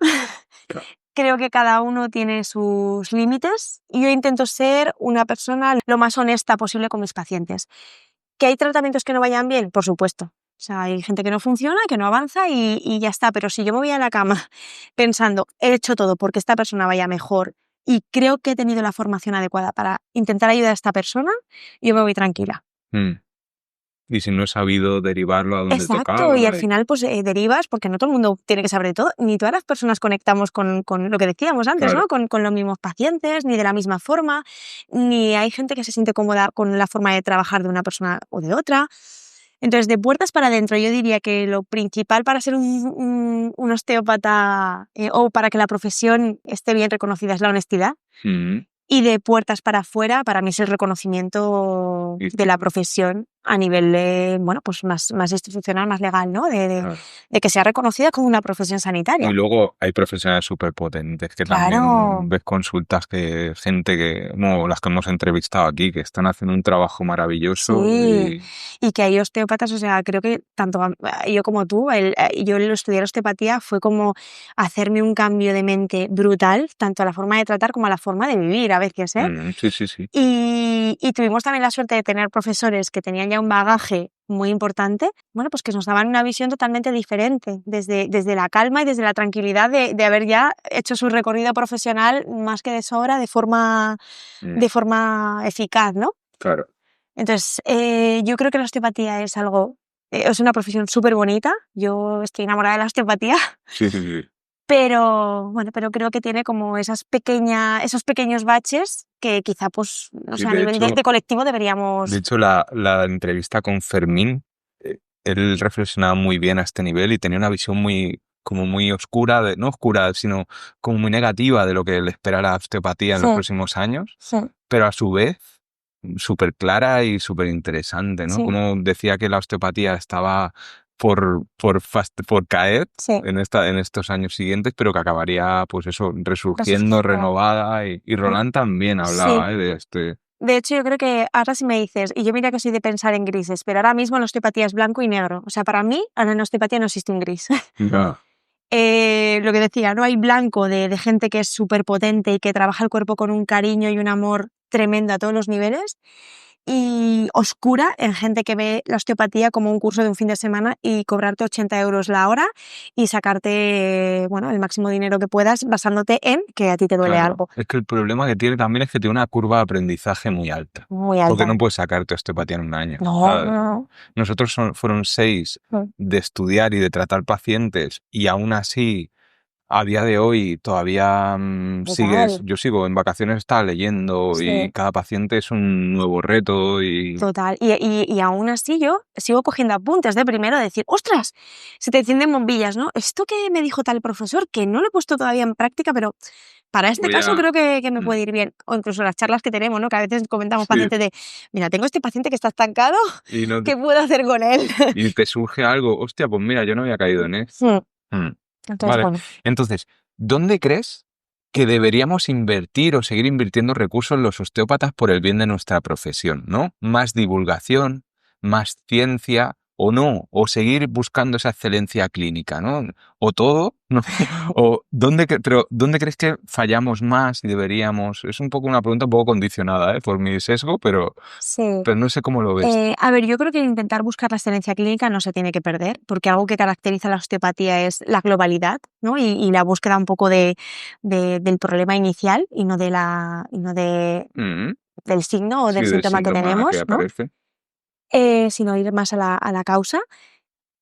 Claro. Creo que cada uno tiene sus límites y yo intento ser una persona lo más honesta posible con mis pacientes. ¿Que hay tratamientos que no vayan bien? Por supuesto. O sea, hay gente que no funciona, que no avanza y ya está. Pero si yo me voy a la cama pensando, he hecho todo porque esta persona vaya mejor y creo que he tenido la formación adecuada para intentar ayudar a esta persona, yo me voy tranquila. Y si no he sabido derivarlo a donde Exacto, tocaba. y al final pues derivas, porque no todo el mundo tiene que saber de todo, ni todas las personas conectamos con lo que decíamos antes, Claro. ¿no? Con los mismos pacientes, ni de la misma forma, ni hay gente que se siente cómoda con la forma de trabajar de una persona o de otra. Entonces, de puertas para adentro, yo diría que lo principal para ser un osteópata o para que la profesión esté bien reconocida es la honestidad. Y de puertas para afuera, para mí es el reconocimiento de la profesión a nivel bueno, pues más institucional, más legal, ¿no? Claro. De que sea reconocida como una profesión sanitaria. Y luego hay profesionales súper potentes que Claro. también ves consultas que gente que, como las que hemos entrevistado aquí, que están haciendo un trabajo maravilloso. Sí, y que hay osteópatas, o sea, creo que tanto yo como tú, yo el estudiar osteopatía fue como hacerme un cambio de mente brutal, tanto a la forma de tratar como a la forma de vivir a veces, ¿eh? Sí. Y tuvimos también la suerte de tener profesores que tenían ya un bagaje muy importante, bueno, pues que nos daban una visión totalmente diferente, desde la calma y desde la tranquilidad de haber ya hecho su recorrido profesional más que de sobra, de forma eficaz, ¿no? Claro. Entonces, yo creo que la osteopatía es algo, es una profesión súper bonita, yo estoy enamorada de la osteopatía. Sí. Pero bueno, pero creo que tiene como esos pequeños baches que quizá, pues, no Sí, sé, a de nivel hecho- de colectivo deberíamos... De hecho, la entrevista con Fermín, él reflexionaba muy bien a este nivel y tenía una visión como muy oscura, no oscura, sino como muy negativa de lo que le espera la osteopatía en los Sí. próximos años, Sí, pero a su vez súper clara y súper interesante, ¿no? Sí. Como decía que la osteopatía estaba por caer sí. en estos años siguientes, pero que acabaría, pues eso, resurgiendo, Resurgiendo. renovada. Y Roland también hablaba, Sí. de este... De hecho, yo creo que ahora si me dices, y yo mira que soy de pensar en grises, pero ahora mismo la osteopatía es blanco y negro. O sea, para mí, en la osteopatía no existe un gris. Ya. Lo que decía, no hay blanco de gente que es súper potente y que trabaja el cuerpo con un cariño y un amor tremendo a todos los niveles, y oscura en gente que ve la osteopatía como un curso de un fin de semana y cobrarte 80 euros la hora y sacarte, bueno, el máximo dinero que puedas basándote en que a ti te duele Claro. algo. Es que el problema que tiene también es que tiene una curva de aprendizaje muy alta. Muy alta. Porque no puedes sacarte osteopatía en un año. No, ¿sabes? no. Nosotros fueron 6 de estudiar y de tratar pacientes, y aún así, a día de hoy, todavía yo sigo en vacaciones, estaba leyendo, Sí. y cada paciente es un nuevo reto. Total. Y aún así yo sigo cogiendo apuntes de primero de decir, ostras, se te encienden bombillas, ¿no? Esto que me dijo tal profesor, que no lo he puesto todavía en práctica, pero para este Voy a- caso creo que me puede ir bien. O incluso las charlas que tenemos, ¿no? Que a veces comentamos Sí. pacientes de, mira, tengo este paciente que está estancado, Y, no- ¿qué puedo hacer con él? y te surge algo, hostia, pues mira, yo no había caído en eso. Entonces, Vale. bueno. Entonces, ¿dónde crees que deberíamos invertir o seguir invirtiendo recursos los osteópatas por el bien de nuestra profesión, ¿no? Más divulgación, más ciencia, o no, o seguir buscando esa excelencia clínica, ¿no? O todo, ¿no? O pero ¿dónde crees que fallamos más y deberíamos? Es un poco una pregunta un poco condicionada, por mi sesgo, pero Sí. no sé cómo lo ves. A ver, yo creo que intentar buscar la excelencia clínica no se tiene que perder, porque algo que caracteriza a la osteopatía es la globalidad, ¿no? Y la búsqueda un poco del problema inicial y no del signo o del Sí, síntoma que tenemos, ¿no? aparece. Sino ir más a la causa.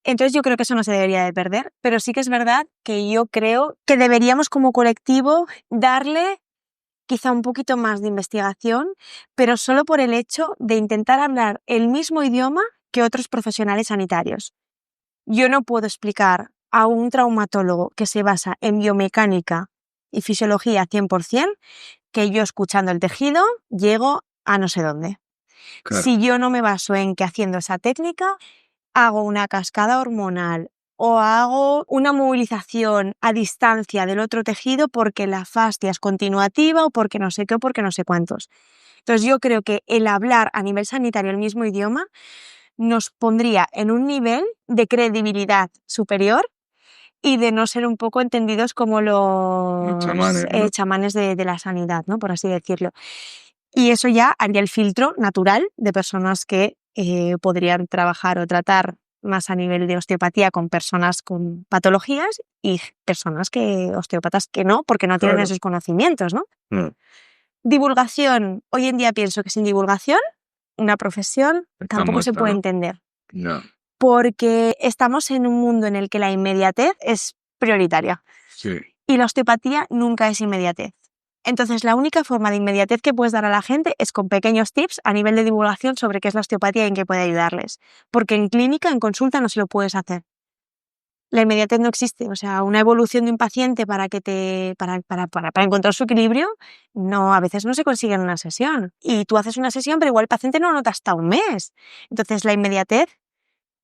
Entonces yo creo que eso no se debería de perder, pero sí que es verdad que yo creo que deberíamos como colectivo darle quizá un poquito más de investigación, pero solo por el hecho de intentar hablar el mismo idioma que otros profesionales sanitarios. Yo no puedo explicar a un traumatólogo que se basa en biomecánica y fisiología 100% que yo escuchando el tejido llego a no sé dónde. Claro. Si yo no me baso en que haciendo esa técnica hago una cascada hormonal o hago una movilización a distancia del otro tejido porque la fascia es continuativa o porque no sé qué o porque no sé cuántos. Entonces yo creo que el hablar a nivel sanitario el mismo idioma nos pondría en un nivel de credibilidad superior y de no ser un poco entendidos como los chamanes, ¿no? chamanes de la sanidad, ¿no? Por así decirlo. Y eso ya haría el filtro natural de personas que podrían trabajar o tratar más a nivel de osteopatía con personas con patologías y personas osteópatas que no, porque no tienen Claro. esos conocimientos, ¿no? Divulgación, hoy en día pienso que sin divulgación una profesión, Está tampoco se muerta, puede ¿no? entender. No. Porque estamos en un mundo en el que la inmediatez es prioritaria Sí. y la osteopatía nunca es inmediatez. Entonces, la única forma de inmediatez que puedes dar a la gente es con pequeños tips a nivel de divulgación sobre qué es la osteopatía y en qué puede ayudarles. Porque en clínica, en consulta, no se lo puedes hacer. La inmediatez no existe. O sea, una evolución de un paciente para encontrar su equilibrio, no, a veces no se consigue en una sesión. Y tú haces una sesión, pero igual el paciente no nota hasta un mes. Entonces, la inmediatez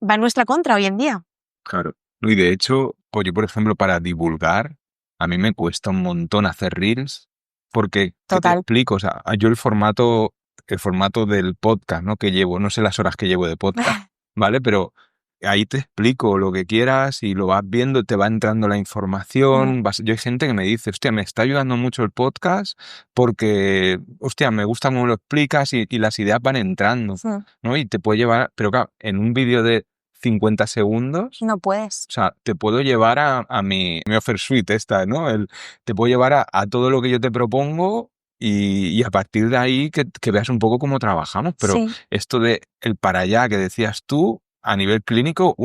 va en nuestra contra hoy en día. Claro. Y de hecho, pues yo, por ejemplo, para divulgar, a mí me cuesta un montón hacer reels, porque, ¿qué te Total. explico? O sea, yo el formato del podcast, ¿no? Que llevo, no sé las horas que llevo de podcast, ¿vale? Pero ahí te explico lo que quieras y lo vas viendo, te va entrando la información. Yo hay gente que me dice, hostia, me está ayudando mucho el podcast porque, hostia, me gusta cómo lo explicas y las ideas van entrando, ¿no? Y te puede llevar, pero claro, en un vídeo de 50 segundos, No puedes. o sea, te puedo llevar a mi offer suite esta, ¿no? Te puedo llevar a todo lo que yo te propongo y a partir de ahí que veas un poco cómo trabajamos. Pero Sí, esto de el para allá que decías tú, a nivel clínico,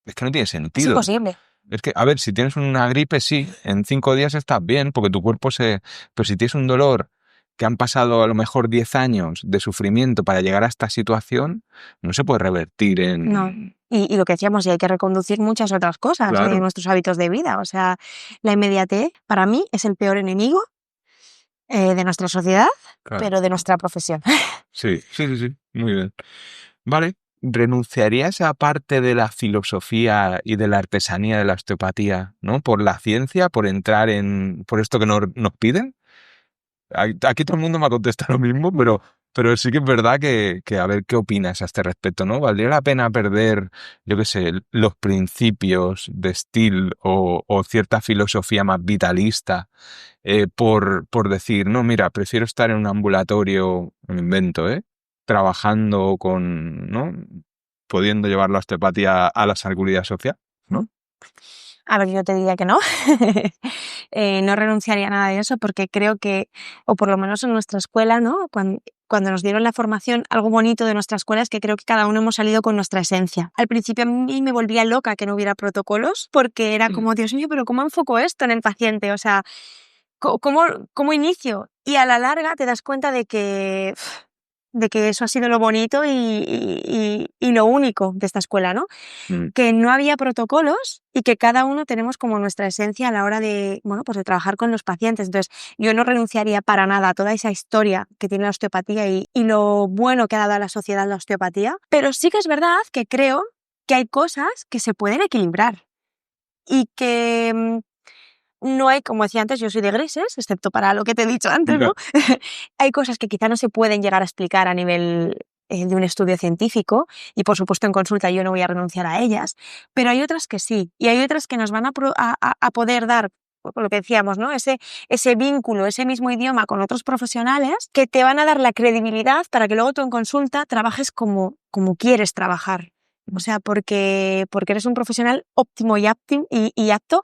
es que no tiene es sentido. imposible. Es que, a ver, si tienes una gripe, sí, en 5 días estás bien, porque tu cuerpo se... Pero si tienes un dolor que han pasado a lo mejor 10 años de sufrimiento para llegar a esta situación, no se puede revertir en... No. Y lo que decíamos, y hay que reconducir muchas otras cosas de Claro, nuestros hábitos de vida. O sea, la inmediatez para mí es el peor enemigo de nuestra sociedad, claro. pero de nuestra profesión. Sí, sí, sí, sí, muy bien. Vale, ¿renunciarías a parte de la filosofía y de la artesanía de la osteopatía, ¿no? Por la ciencia, por esto que nos piden? Aquí todo el mundo me ha contestado lo mismo, pero sí que es verdad que a ver qué opinas a este respecto, ¿no? ¿Valdría la pena perder, yo qué sé, los principios de estilo o cierta filosofía más vitalista por decir, no, mira, prefiero estar en un ambulatorio, me invento, trabajando con, ¿no? Pudiendo llevar la osteopatía a la seguridad social, ¿no? A ver, yo te diría que no. No renunciaría a nada de eso porque creo que, o por lo menos en nuestra escuela, ¿no? Cuando nos dieron la formación, algo bonito de nuestra escuela es que creo que cada uno hemos salido con nuestra esencia. Al principio a mí me volvía loca que no hubiera protocolos porque era como, Dios mío, pero ¿cómo enfoco esto en el paciente? O sea, ¿cómo inicio? Y a la larga te das cuenta de que eso ha sido lo bonito y lo único de esta escuela, ¿no? Mm. Que no había protocolos y que cada uno tenemos como nuestra esencia a la hora de, bueno, pues de trabajar con los pacientes. Entonces, yo no renunciaría para nada a toda esa historia que tiene la osteopatía y lo bueno que ha dado a la sociedad la osteopatía, pero sí que es verdad que creo que hay cosas que se pueden equilibrar y que no hay, como decía antes, yo soy de grises, excepto para lo que te he dicho antes, ¿no? Hay cosas que quizá no se pueden llegar a explicar a nivel de un estudio científico y, por supuesto, en consulta yo no voy a renunciar a ellas, pero hay otras que sí, y hay otras que nos van a poder dar, por lo que decíamos, ¿no? Ese vínculo, ese mismo idioma con otros profesionales que te van a dar la credibilidad para que luego tú en consulta trabajes como quieres trabajar. O sea, porque eres un profesional óptimo y apto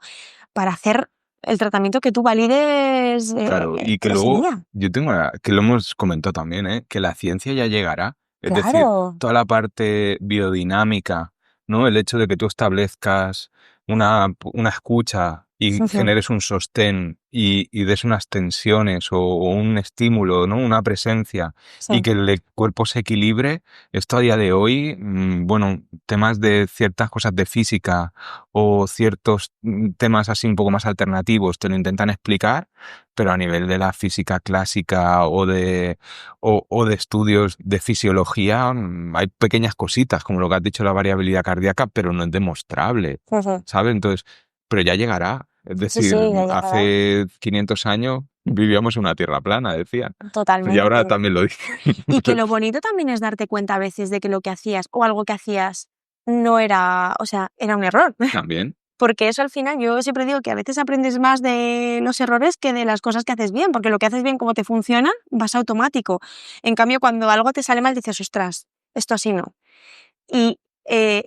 para hacer el tratamiento que tú valides Claro, y que ese luego, día. yo tengo, que lo hemos comentado también, que la ciencia ya llegará. Es decir, Claro. toda la parte biodinámica, ¿no? El hecho de que tú establezcas una escucha y generes un sostén y des unas tensiones o un estímulo, ¿no? Una presencia Sí. y que el cuerpo se equilibre, esto a día de hoy, bueno, temas de ciertas cosas de física o ciertos temas así un poco más alternativos te lo intentan explicar, pero a nivel de la física clásica o de estudios de fisiología hay pequeñas cositas, como lo que has dicho, la variabilidad cardíaca, pero no es demostrable, ¿sabes? Entonces, pero ya llegará. Es Sí, decir, ya llegará. hace 500 años vivíamos en una tierra plana, decían. Totalmente. Y ahora también lo dicen. Y que lo bonito también es darte cuenta a veces de que lo que hacías o algo que hacías no era, o sea, era un error. También. Porque eso al final, yo siempre digo que a veces aprendes más de los errores que de las cosas que haces bien, porque lo que haces bien, como te funciona, vas automático. En cambio, cuando algo te sale mal, dices, ostras, esto así no. Y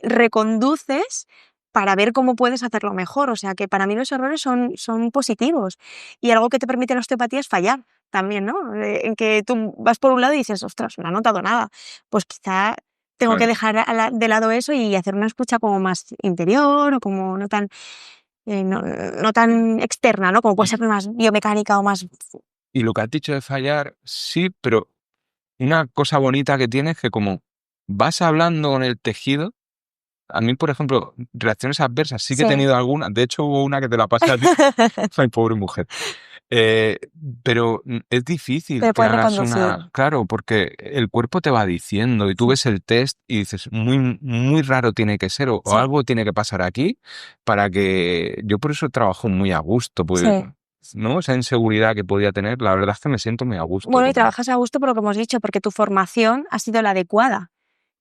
reconduces para ver cómo puedes hacerlo mejor. O sea, que para mí los errores son positivos. Y algo que te permite la osteopatía es fallar. también, ¿no? En que tú vas por un lado y dices, ostras, no he notado nada. Pues quizá tengo que dejar de lado eso y hacer una escucha como más interior o como no tan, no tan externa, ¿no? Como puede ser más biomecánica o más... Y lo que has dicho de fallar, sí, pero una cosa bonita que tienes es que como vas hablando con el tejido, a mí, por ejemplo, reacciones adversas sí que he Sí. tenido algunas. De hecho, hubo una que te la pasé a ti. Ay, pobre mujer. Pero es difícil Pero que puedes hagas reconducir. Claro, porque el cuerpo te va diciendo y tú ves el test y dices, muy, muy raro tiene que ser o Sí. algo tiene que pasar aquí para que... Yo por eso trabajo muy a gusto, pues, Sí. ¿no? Esa inseguridad que podía tener, la verdad es que me siento muy a gusto. Bueno, y trabajas a gusto por lo que hemos dicho, porque tu formación ha sido la adecuada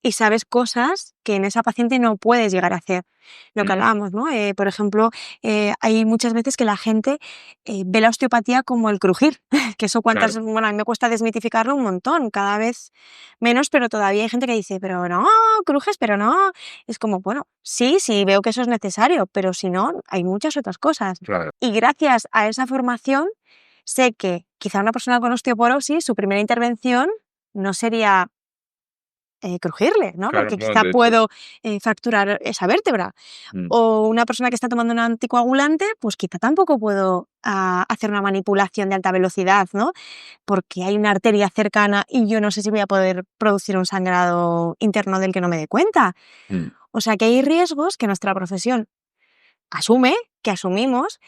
y sabes cosas que en esa paciente no puedes llegar a hacer. Lo que hablábamos, ¿no? Por ejemplo, hay muchas veces que la gente ve la osteopatía como el crujir, que eso bueno, a mí me cuesta desmitificarlo un montón, cada vez menos, pero todavía hay gente que dice, pero no, crujes, pero no. Es como, bueno, sí, veo que eso es necesario, pero si no, hay muchas otras cosas. Claro. Y gracias a esa formación, sé que quizá una persona con osteoporosis, su primera intervención no sería crujirle, ¿no? Claro, Porque no, quizá de hecho. puedo fracturar esa vértebra. O una persona que está tomando un anticoagulante, pues quizá tampoco puedo hacer una manipulación de alta velocidad, ¿no? Porque hay una arteria cercana y yo no sé si voy a poder producir un sangrado interno del que no me dé cuenta. O sea que hay riesgos que nuestra profesión asume, que asumimos,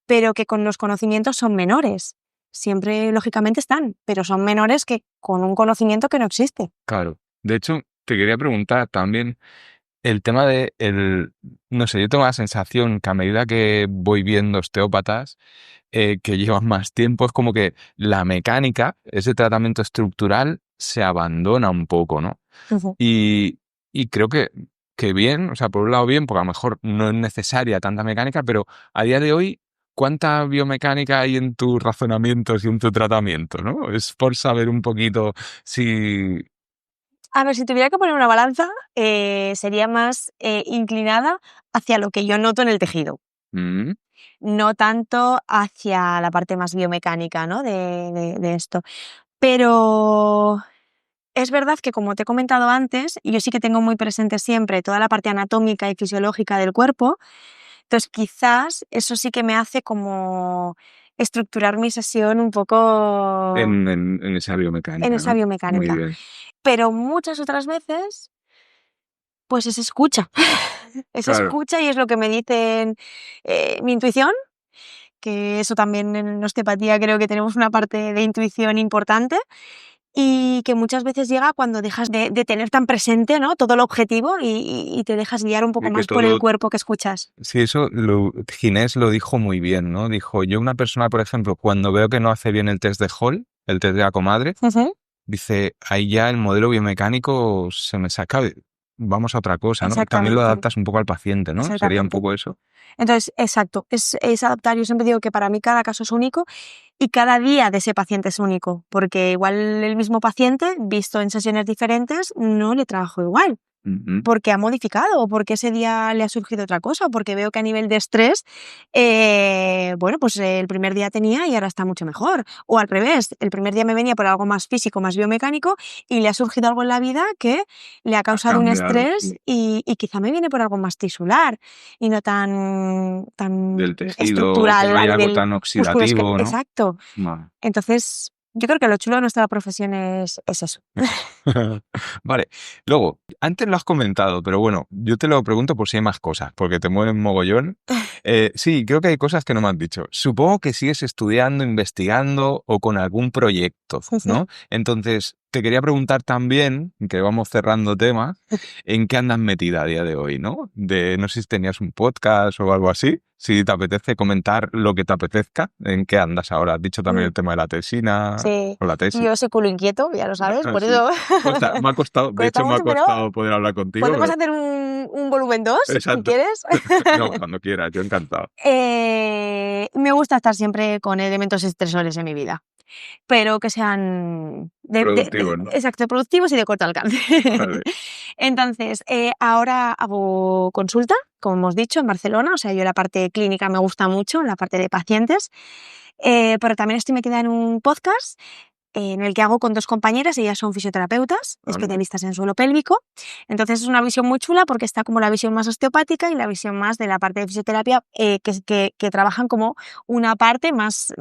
pero que con los conocimientos son menores. Siempre, lógicamente, están, pero son menores que con un conocimiento que no existe. Claro. De hecho, te quería preguntar también el tema de no sé, yo tengo la sensación que a medida que voy viendo osteópatas que llevan más tiempo, es como que la mecánica, ese tratamiento estructural, se abandona un poco, ¿no? Uh-huh. Y creo que bien, o sea, por un lado bien, porque a lo mejor no es necesaria tanta mecánica, pero a día de hoy, ¿cuánta biomecánica hay en tus razonamientos y en tu tratamiento, ¿no? Es por saber un poquito si... A ver, si tuviera que poner una balanza, sería más inclinada hacia lo que yo noto en el tejido. No tanto hacia la parte más biomecánica, ¿no? de esto. Pero es verdad que, como te he comentado antes, yo sí que tengo muy presente siempre toda la parte anatómica y fisiológica del cuerpo. Entonces, quizás eso sí que me hace como estructurar mi sesión un poco En esa biomecánica, en esa ¿no? biomecánica. Muy bien. Pero muchas otras veces, pues es escucha. Es Claro. escucha y es lo que me dicen mi intuición, que eso también en osteopatía creo que tenemos una parte de intuición importante y que muchas veces llega cuando dejas de tener tan presente, ¿no? todo el objetivo y te dejas guiar un poco más por el cuerpo que escuchas. Sí, eso Ginés lo dijo muy bien, ¿no? Dijo, yo una persona, por ejemplo, cuando veo que no hace bien el test de Hall, el test de la comadre, Uh-huh. dice, ahí ya el modelo biomecánico se me saca, vamos a otra cosa, ¿no? También Exactamente. lo adaptas un poco al paciente, ¿no? Sería un Exactamente. poco eso. Entonces, exacto, es adaptar. Yo siempre digo que para mí cada caso es único y cada día de ese paciente es único, porque igual el mismo paciente, visto en sesiones diferentes, no le trabajo igual. Porque ha modificado o porque ese día le ha surgido otra cosa o porque veo que a nivel de estrés, bueno, pues el primer día tenía y ahora está mucho mejor. O al revés, el primer día me venía por algo más físico, más biomecánico y le ha surgido algo en la vida que le ha causado un estrés y quizá me viene por algo más tisular y no tan Del tejido, estructural que no hay a algo nivel tan oxidativo, ¿no? Exacto. Vale. Entonces, yo creo que lo chulo de nuestra profesión es eso. Vale, luego, antes lo has comentado, pero bueno, yo te lo pregunto por si hay más cosas, porque te mueven mogollón. Sí, creo que hay cosas que no me has dicho. Supongo que sigues estudiando, investigando o con algún proyecto, ¿no? Entonces, te quería preguntar también, que vamos cerrando temas, ¿en qué andas metida a día de hoy, no? No sé si tenías un podcast o algo así. Si te apetece comentar lo que te apetezca, ¿en qué andas ahora? Has dicho también el tema de la tesina Sí, o la tesis. yo soy culo inquieto, ya lo sabes, por Sí. eso... Me ha costado, de hecho me ha costado poder hablar contigo. Podemos pero... hacer un volumen 2, Exacto. si quieres. No, cuando quieras, yo encantado. Me gusta estar siempre con elementos estresores en mi vida. pero que sean Productivos, ¿no? exacto, productivos y de corto alcance. Vale. Entonces, ahora hago consulta, como hemos dicho, en Barcelona. O sea, yo la parte clínica me gusta mucho, la parte de pacientes, pero también estoy metida en un podcast en el que hago con 2 compañeras, ellas son fisioterapeutas, especialistas en suelo pélvico. Entonces es una visión muy chula porque está como la visión más osteopática y la visión más de la parte de fisioterapia, que trabajan como una parte más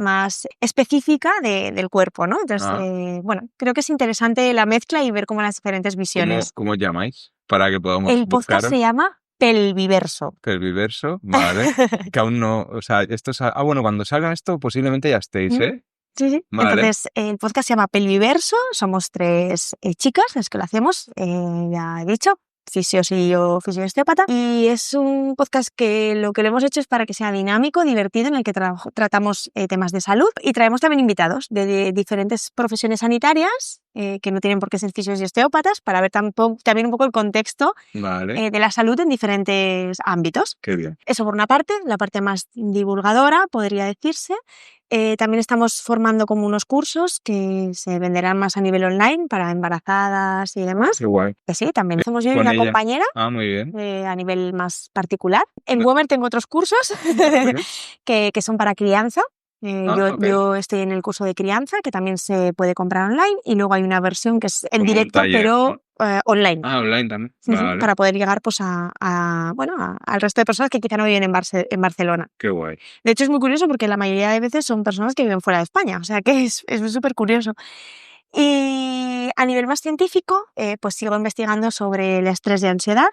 específica del cuerpo, ¿no? Entonces, bueno, creo que es interesante la mezcla y ver como las diferentes visiones. ¿Cómo os llamáis? Para que podamos El podcast buscaros. se llama Pelviverso. Pelviverso, vale. Que aún no, o sea, esto es... bueno, cuando salga esto posiblemente ya estéis, ¿eh? Sí. Vale. Entonces, el podcast se llama Pelviverso, somos 3 chicas las que lo hacemos, ya he dicho, fisios y yo fisioesteópata, y es un podcast que lo que lo hemos hecho es para que sea dinámico, divertido, en el que tratamos temas de salud y traemos también invitados de diferentes profesiones sanitarias, que no tienen por qué ser fisios y osteópatas, para ver también un poco el contexto de la salud en diferentes ámbitos. Qué bien. Eso por una parte, la parte más divulgadora, podría decirse. También estamos formando como unos cursos que se venderán más a nivel online para embarazadas y demás. Qué guay. Que sí, también hacemos yo y Con una ella. compañera Muy bien. a nivel más particular. En Womer tengo otros cursos que son para crianza. Yo estoy en el curso de crianza, que también se puede comprar online, y luego hay una versión que es en directo, pero online. Online también. Vale. Para poder llegar pues al resto de personas que quizá no viven en Barcelona. Qué guay. De hecho, es muy curioso porque la mayoría de veces son personas que viven fuera de España, o sea que es súper curioso. Y a nivel más científico, pues sigo investigando sobre el estrés y ansiedad,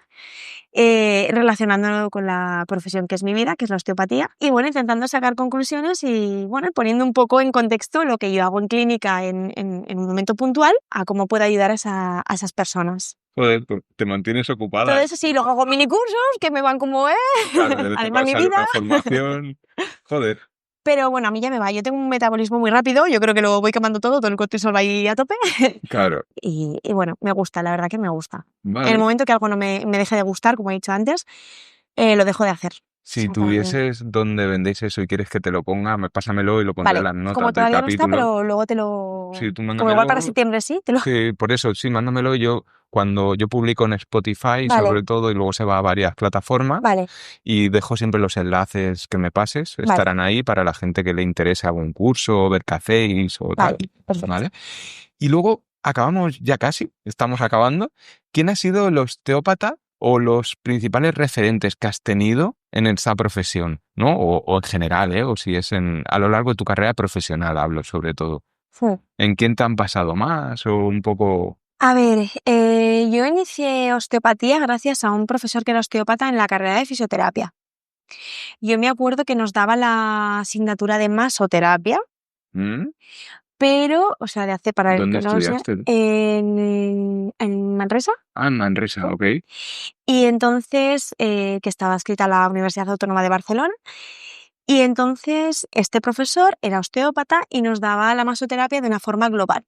relacionándolo con la profesión que es mi vida, que es la osteopatía, y bueno, intentando sacar conclusiones y bueno, poniendo un poco en contexto lo que yo hago en clínica en un momento puntual a cómo puedo ayudar a esas personas. Joder, te mantienes ocupada. Todo eso sí, luego hago minicursos que me van como, Claro, además mi vida. Una formación. Joder. Pero bueno, a mí ya me va. Yo tengo un metabolismo muy rápido. Yo creo que lo voy quemando todo el cortisol va ahí a tope. Claro. Y bueno, me gusta, la verdad que me gusta. Vale. En el momento que algo no me deje de gustar, como he dicho antes, lo dejo de hacer. Si tuvieses donde vendéis eso y quieres que te lo ponga, pásamelo y lo pondré en las notas como todavía del capítulo. No está, pero luego te lo... Sí, tú mándamelo. Como igual para septiembre sí, te lo... Sí, por eso, sí, mándamelo. Cuando yo publico en Spotify, sobre todo, y luego se va a varias plataformas, y dejo siempre los enlaces que me pases, estarán ahí para la gente que le interese algún curso, o ver qué hacéis o tal. ¿Vale? Y luego acabamos ya casi, estamos acabando. ¿Quién ha sido el osteópata o los principales referentes que has tenido en esa profesión, ¿no? O en general, o si es a lo largo de tu carrera profesional, hablo sobre todo. Sí. ¿En quién te han pasado más o un poco...? A ver, yo inicié osteopatía gracias a un profesor que era osteópata en la carrera de fisioterapia. Yo me acuerdo que nos daba la asignatura de masoterapia, pero, o sea, de hace para ¿Dónde el que no lo sé, estudiaste? en Manresa. En Manresa, ok. Y entonces, que estaba adscrita a la Universidad Autónoma de Barcelona. Y entonces este profesor era osteópata y nos daba la masoterapia de una forma global.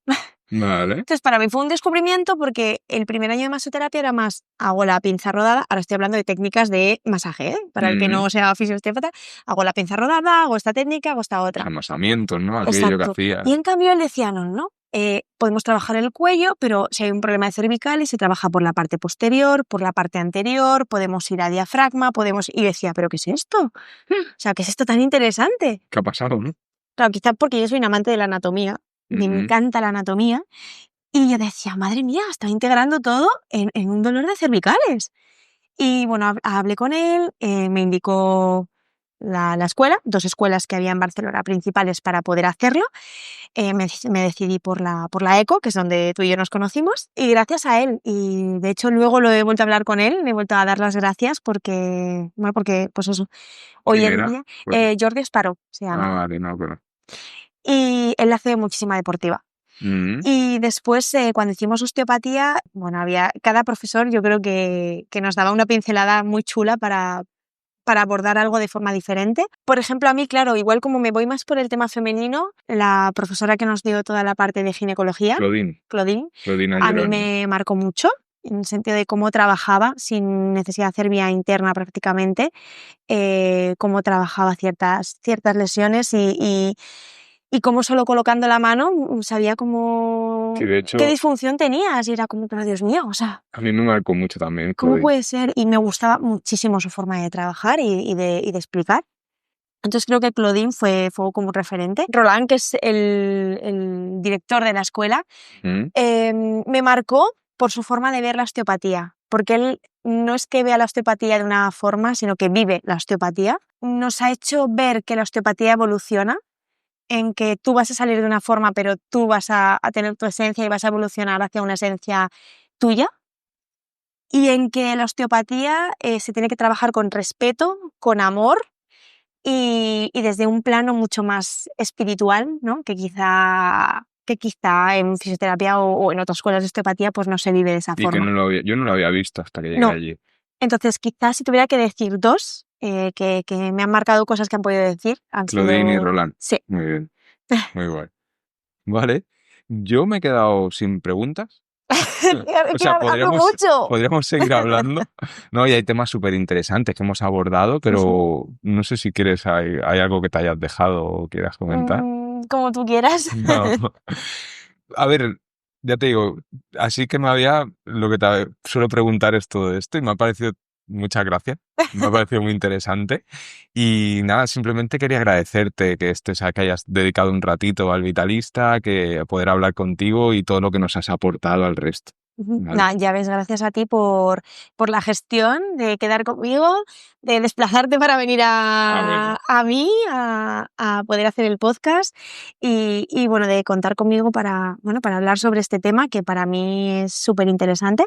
Vale. Entonces para mí fue un descubrimiento porque el primer año de masoterapia era más, hago la pinza rodada, ahora estoy hablando de técnicas de masaje, para el que no sea fisiosteópata, hago la pinza rodada, hago esta técnica, hago esta otra. Amasamientos, ¿no? Aquello que hacía. Y en cambio él decía, no, podemos trabajar el cuello, pero si hay un problema de cervical y se trabaja por la parte posterior, por la parte anterior, podemos ir a diafragma, Y yo decía, ¿pero qué es esto? O sea, ¿qué es esto tan interesante? ¿Qué ha pasado, no? Claro, quizás porque yo soy un amante de la anatomía, me encanta la anatomía, y yo decía, madre mía, está integrando todo en un dolor de cervicales. Y bueno, hablé con él, me indicó la escuela, 2 escuelas que había en Barcelona principales para poder hacerlo. Me decidí por la ECO, que es donde tú y yo nos conocimos, y gracias a él. Y de hecho luego lo he vuelto a hablar con él, le he vuelto a dar las gracias porque pues eso, hoy en día, Jordi Esparó se llama. Vale, no, pero... Y él hace muchísima deportiva. Y después, cuando hicimos osteopatía, bueno, cada profesor yo creo que nos daba una pincelada muy chula para abordar algo de forma diferente. Por ejemplo, a mí, claro, igual como me voy más por el tema femenino, la profesora que nos dio toda la parte de ginecología, Claudine a mí me marcó mucho, en el sentido de cómo trabajaba sin necesidad de hacer vía interna prácticamente, cómo trabajaba ciertas lesiones y y cómo solo colocando la mano sabía cómo... Sí, de hecho, qué disfunción tenías y era como, pero Dios mío, o sea, a mí me marcó mucho también. ¿cómo Claudine. puede ser? Y me gustaba muchísimo su forma de trabajar y de explicar. Entonces creo que Claudine fue como un referente. Roland, que es el director de la escuela, me marcó por su forma de ver la osteopatía, porque él no es que vea la osteopatía de una forma, sino que vive la osteopatía. Nos ha hecho ver que la osteopatía evoluciona, en que tú vas a salir de una forma, pero tú vas a tener tu esencia y vas a evolucionar hacia una esencia tuya. Y en que la osteopatía se tiene que trabajar con respeto, con amor y desde un plano mucho más espiritual, ¿no? que quizá en fisioterapia o en otras escuelas de osteopatía pues no se vive de esa Y que forma. yo no lo había visto hasta que llegué No. allí. Entonces, quizás si tuviera que decir dos que me han marcado cosas que han podido decir, han Claudine y sido... Roland. Sí. Muy bien, muy guay. Vale, yo me he quedado sin preguntas. O sea, Hablo mucho. podríamos seguir hablando. No, y hay temas súper interesantes que hemos abordado, pero no sé si quieres, hay algo que te hayas dejado o quieras comentar. Como tú quieras. No. A ver, ya te digo, así que lo que te suelo preguntar es todo esto y me ha parecido, muchas gracias, me ha parecido muy interesante y nada, simplemente quería agradecerte que que hayas dedicado un ratito al Vitalista, que poder hablar contigo y todo lo que nos has aportado al resto. Vale. Nah, ya ves, gracias a ti por la gestión de quedar conmigo, de desplazarte para venir a mí, a poder hacer el podcast y bueno, de contar conmigo para hablar sobre este tema que para mí es súper interesante.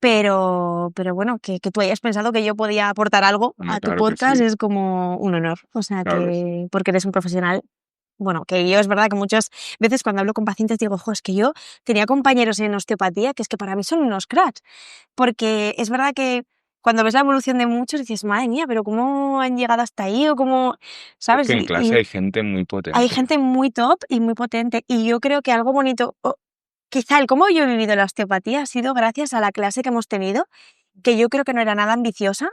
Pero bueno, que tú hayas pensado que yo podía aportar algo a tu podcast es como un honor. O sea, que porque eres un profesional. Bueno, que yo es verdad que muchas veces cuando hablo con pacientes digo, es que yo tenía compañeros en osteopatía que es que para mí son unos cracks. Porque es verdad que cuando ves la evolución de muchos dices, madre mía, pero ¿cómo han llegado hasta ahí? O cómo, ¿sabes? Es que en clase hay gente muy potente. Hay gente muy top y muy potente. Y yo creo que algo bonito, quizá el cómo yo he vivido la osteopatía ha sido gracias a la clase que hemos tenido, que yo creo que no era nada ambiciosa,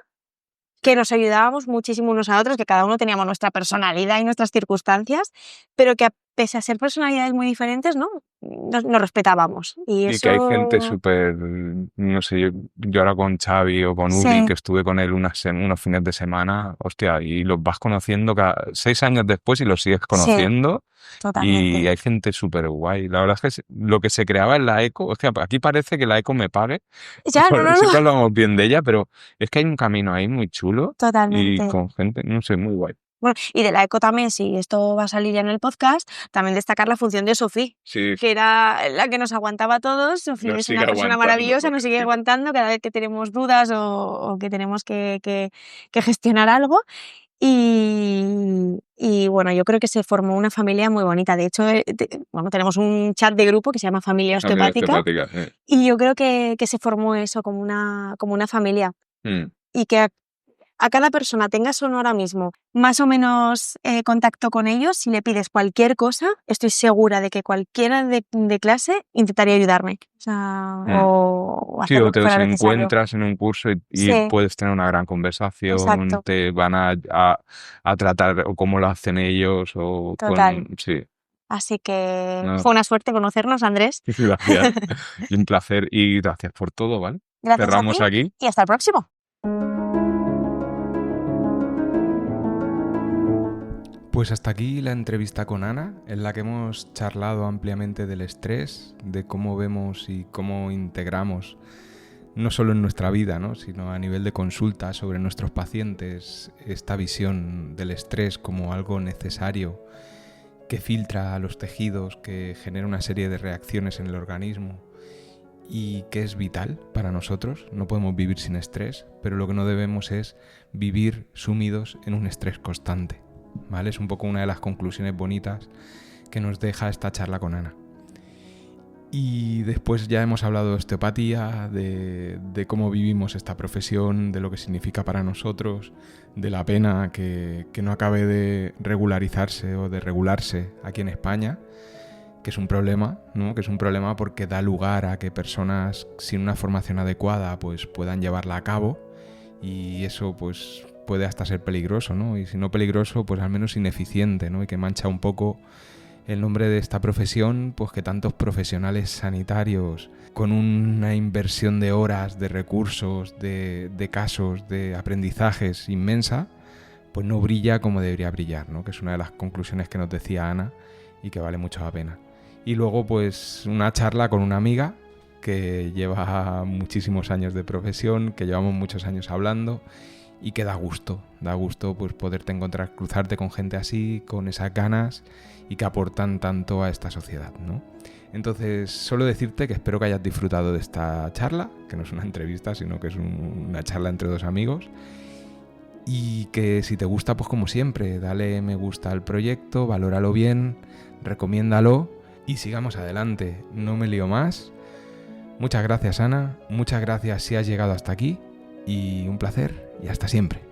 que nos ayudábamos muchísimo unos a otros, que cada uno teníamos nuestra personalidad y nuestras circunstancias, pero que pese a ser personalidades muy diferentes, ¿no? Nos respetábamos. Y eso... que hay gente súper, no sé, yo ahora con Xavi o con Uri, que estuve con él unos fines de semana, hostia, y los vas conociendo 6 años después y los sigues conociendo. Totalmente. Y hay gente súper guay. La verdad es que lo que se creaba en la ECO, es que aquí parece que la ECO me pague. Ya, Siempre hablamos bien de ella, pero es que hay un camino ahí muy chulo. Totalmente. Y con gente, no sé, muy guay. Bueno, y de la ECO también, si esto va a salir ya en el podcast, también destacar la función de Sofía, que era la que nos aguantaba a todos. Sofía es una persona maravillosa, nos sigue aguantando cada vez que tenemos dudas o que tenemos que gestionar algo. Y bueno, yo creo que se formó una familia muy bonita. De hecho, tenemos un chat de grupo que se llama Familia Osteopática. Y yo creo que se formó eso como una familia. Y que a cada persona, tengas o no ahora mismo más o menos contacto con ellos, si le pides cualquier cosa, estoy segura de que cualquiera de clase intentaría ayudarme. O sea, o hacer lo que fuera necesario. Te encuentras en un curso y puedes tener una gran conversación. Exacto. Te van a tratar o cómo lo hacen ellos. Total. Sí. Así que fue una suerte conocernos, Andrés. Gracias. Y un placer y gracias por todo, ¿vale? Gracias. Cerramos a ti aquí. Y hasta el próximo. Pues hasta aquí la entrevista con Ana, en la que hemos charlado ampliamente del estrés, de cómo vemos y cómo integramos, no solo en nuestra vida, ¿no?, sino a nivel de consulta sobre nuestros pacientes, esta visión del estrés como algo necesario que filtra a los tejidos, que genera una serie de reacciones en el organismo y que es vital para nosotros. No podemos vivir sin estrés, pero lo que no debemos es vivir sumidos en un estrés constante. ¿Vale? Es un poco una de las conclusiones bonitas que nos deja esta charla con Ana. Y después ya hemos hablado de osteopatía, de cómo vivimos esta profesión, de lo que significa para nosotros, de la pena que no acabe de regularizarse o de regularse aquí en España, que es un problema, ¿no? Que es un problema porque da lugar a que personas sin una formación adecuada pues puedan llevarla a cabo, y eso pues puede hasta ser peligroso, ¿no? Y si no peligroso, pues al menos ineficiente, ¿no? Y que mancha un poco el nombre de esta profesión, pues que tantos profesionales sanitarios con una inversión de horas, de recursos, de casos, de aprendizajes inmensa, pues no brilla como debería brillar, ¿no? Que es una de las conclusiones que nos decía Ana y que vale mucho la pena. Y luego pues una charla con una amiga que lleva muchísimos años de profesión, que llevamos muchos años hablando y que da gusto pues poderte encontrar, cruzarte con gente así, con esas ganas y que aportan tanto a esta sociedad, ¿no? Entonces, solo decirte que espero que hayas disfrutado de esta charla, que no es una entrevista, sino que es una charla entre dos amigos, y que si te gusta, pues como siempre, dale me gusta al proyecto, valóralo bien, recomiéndalo y sigamos adelante. No me lío más. Muchas gracias, Ana, muchas gracias si has llegado hasta aquí y un placer y hasta siempre.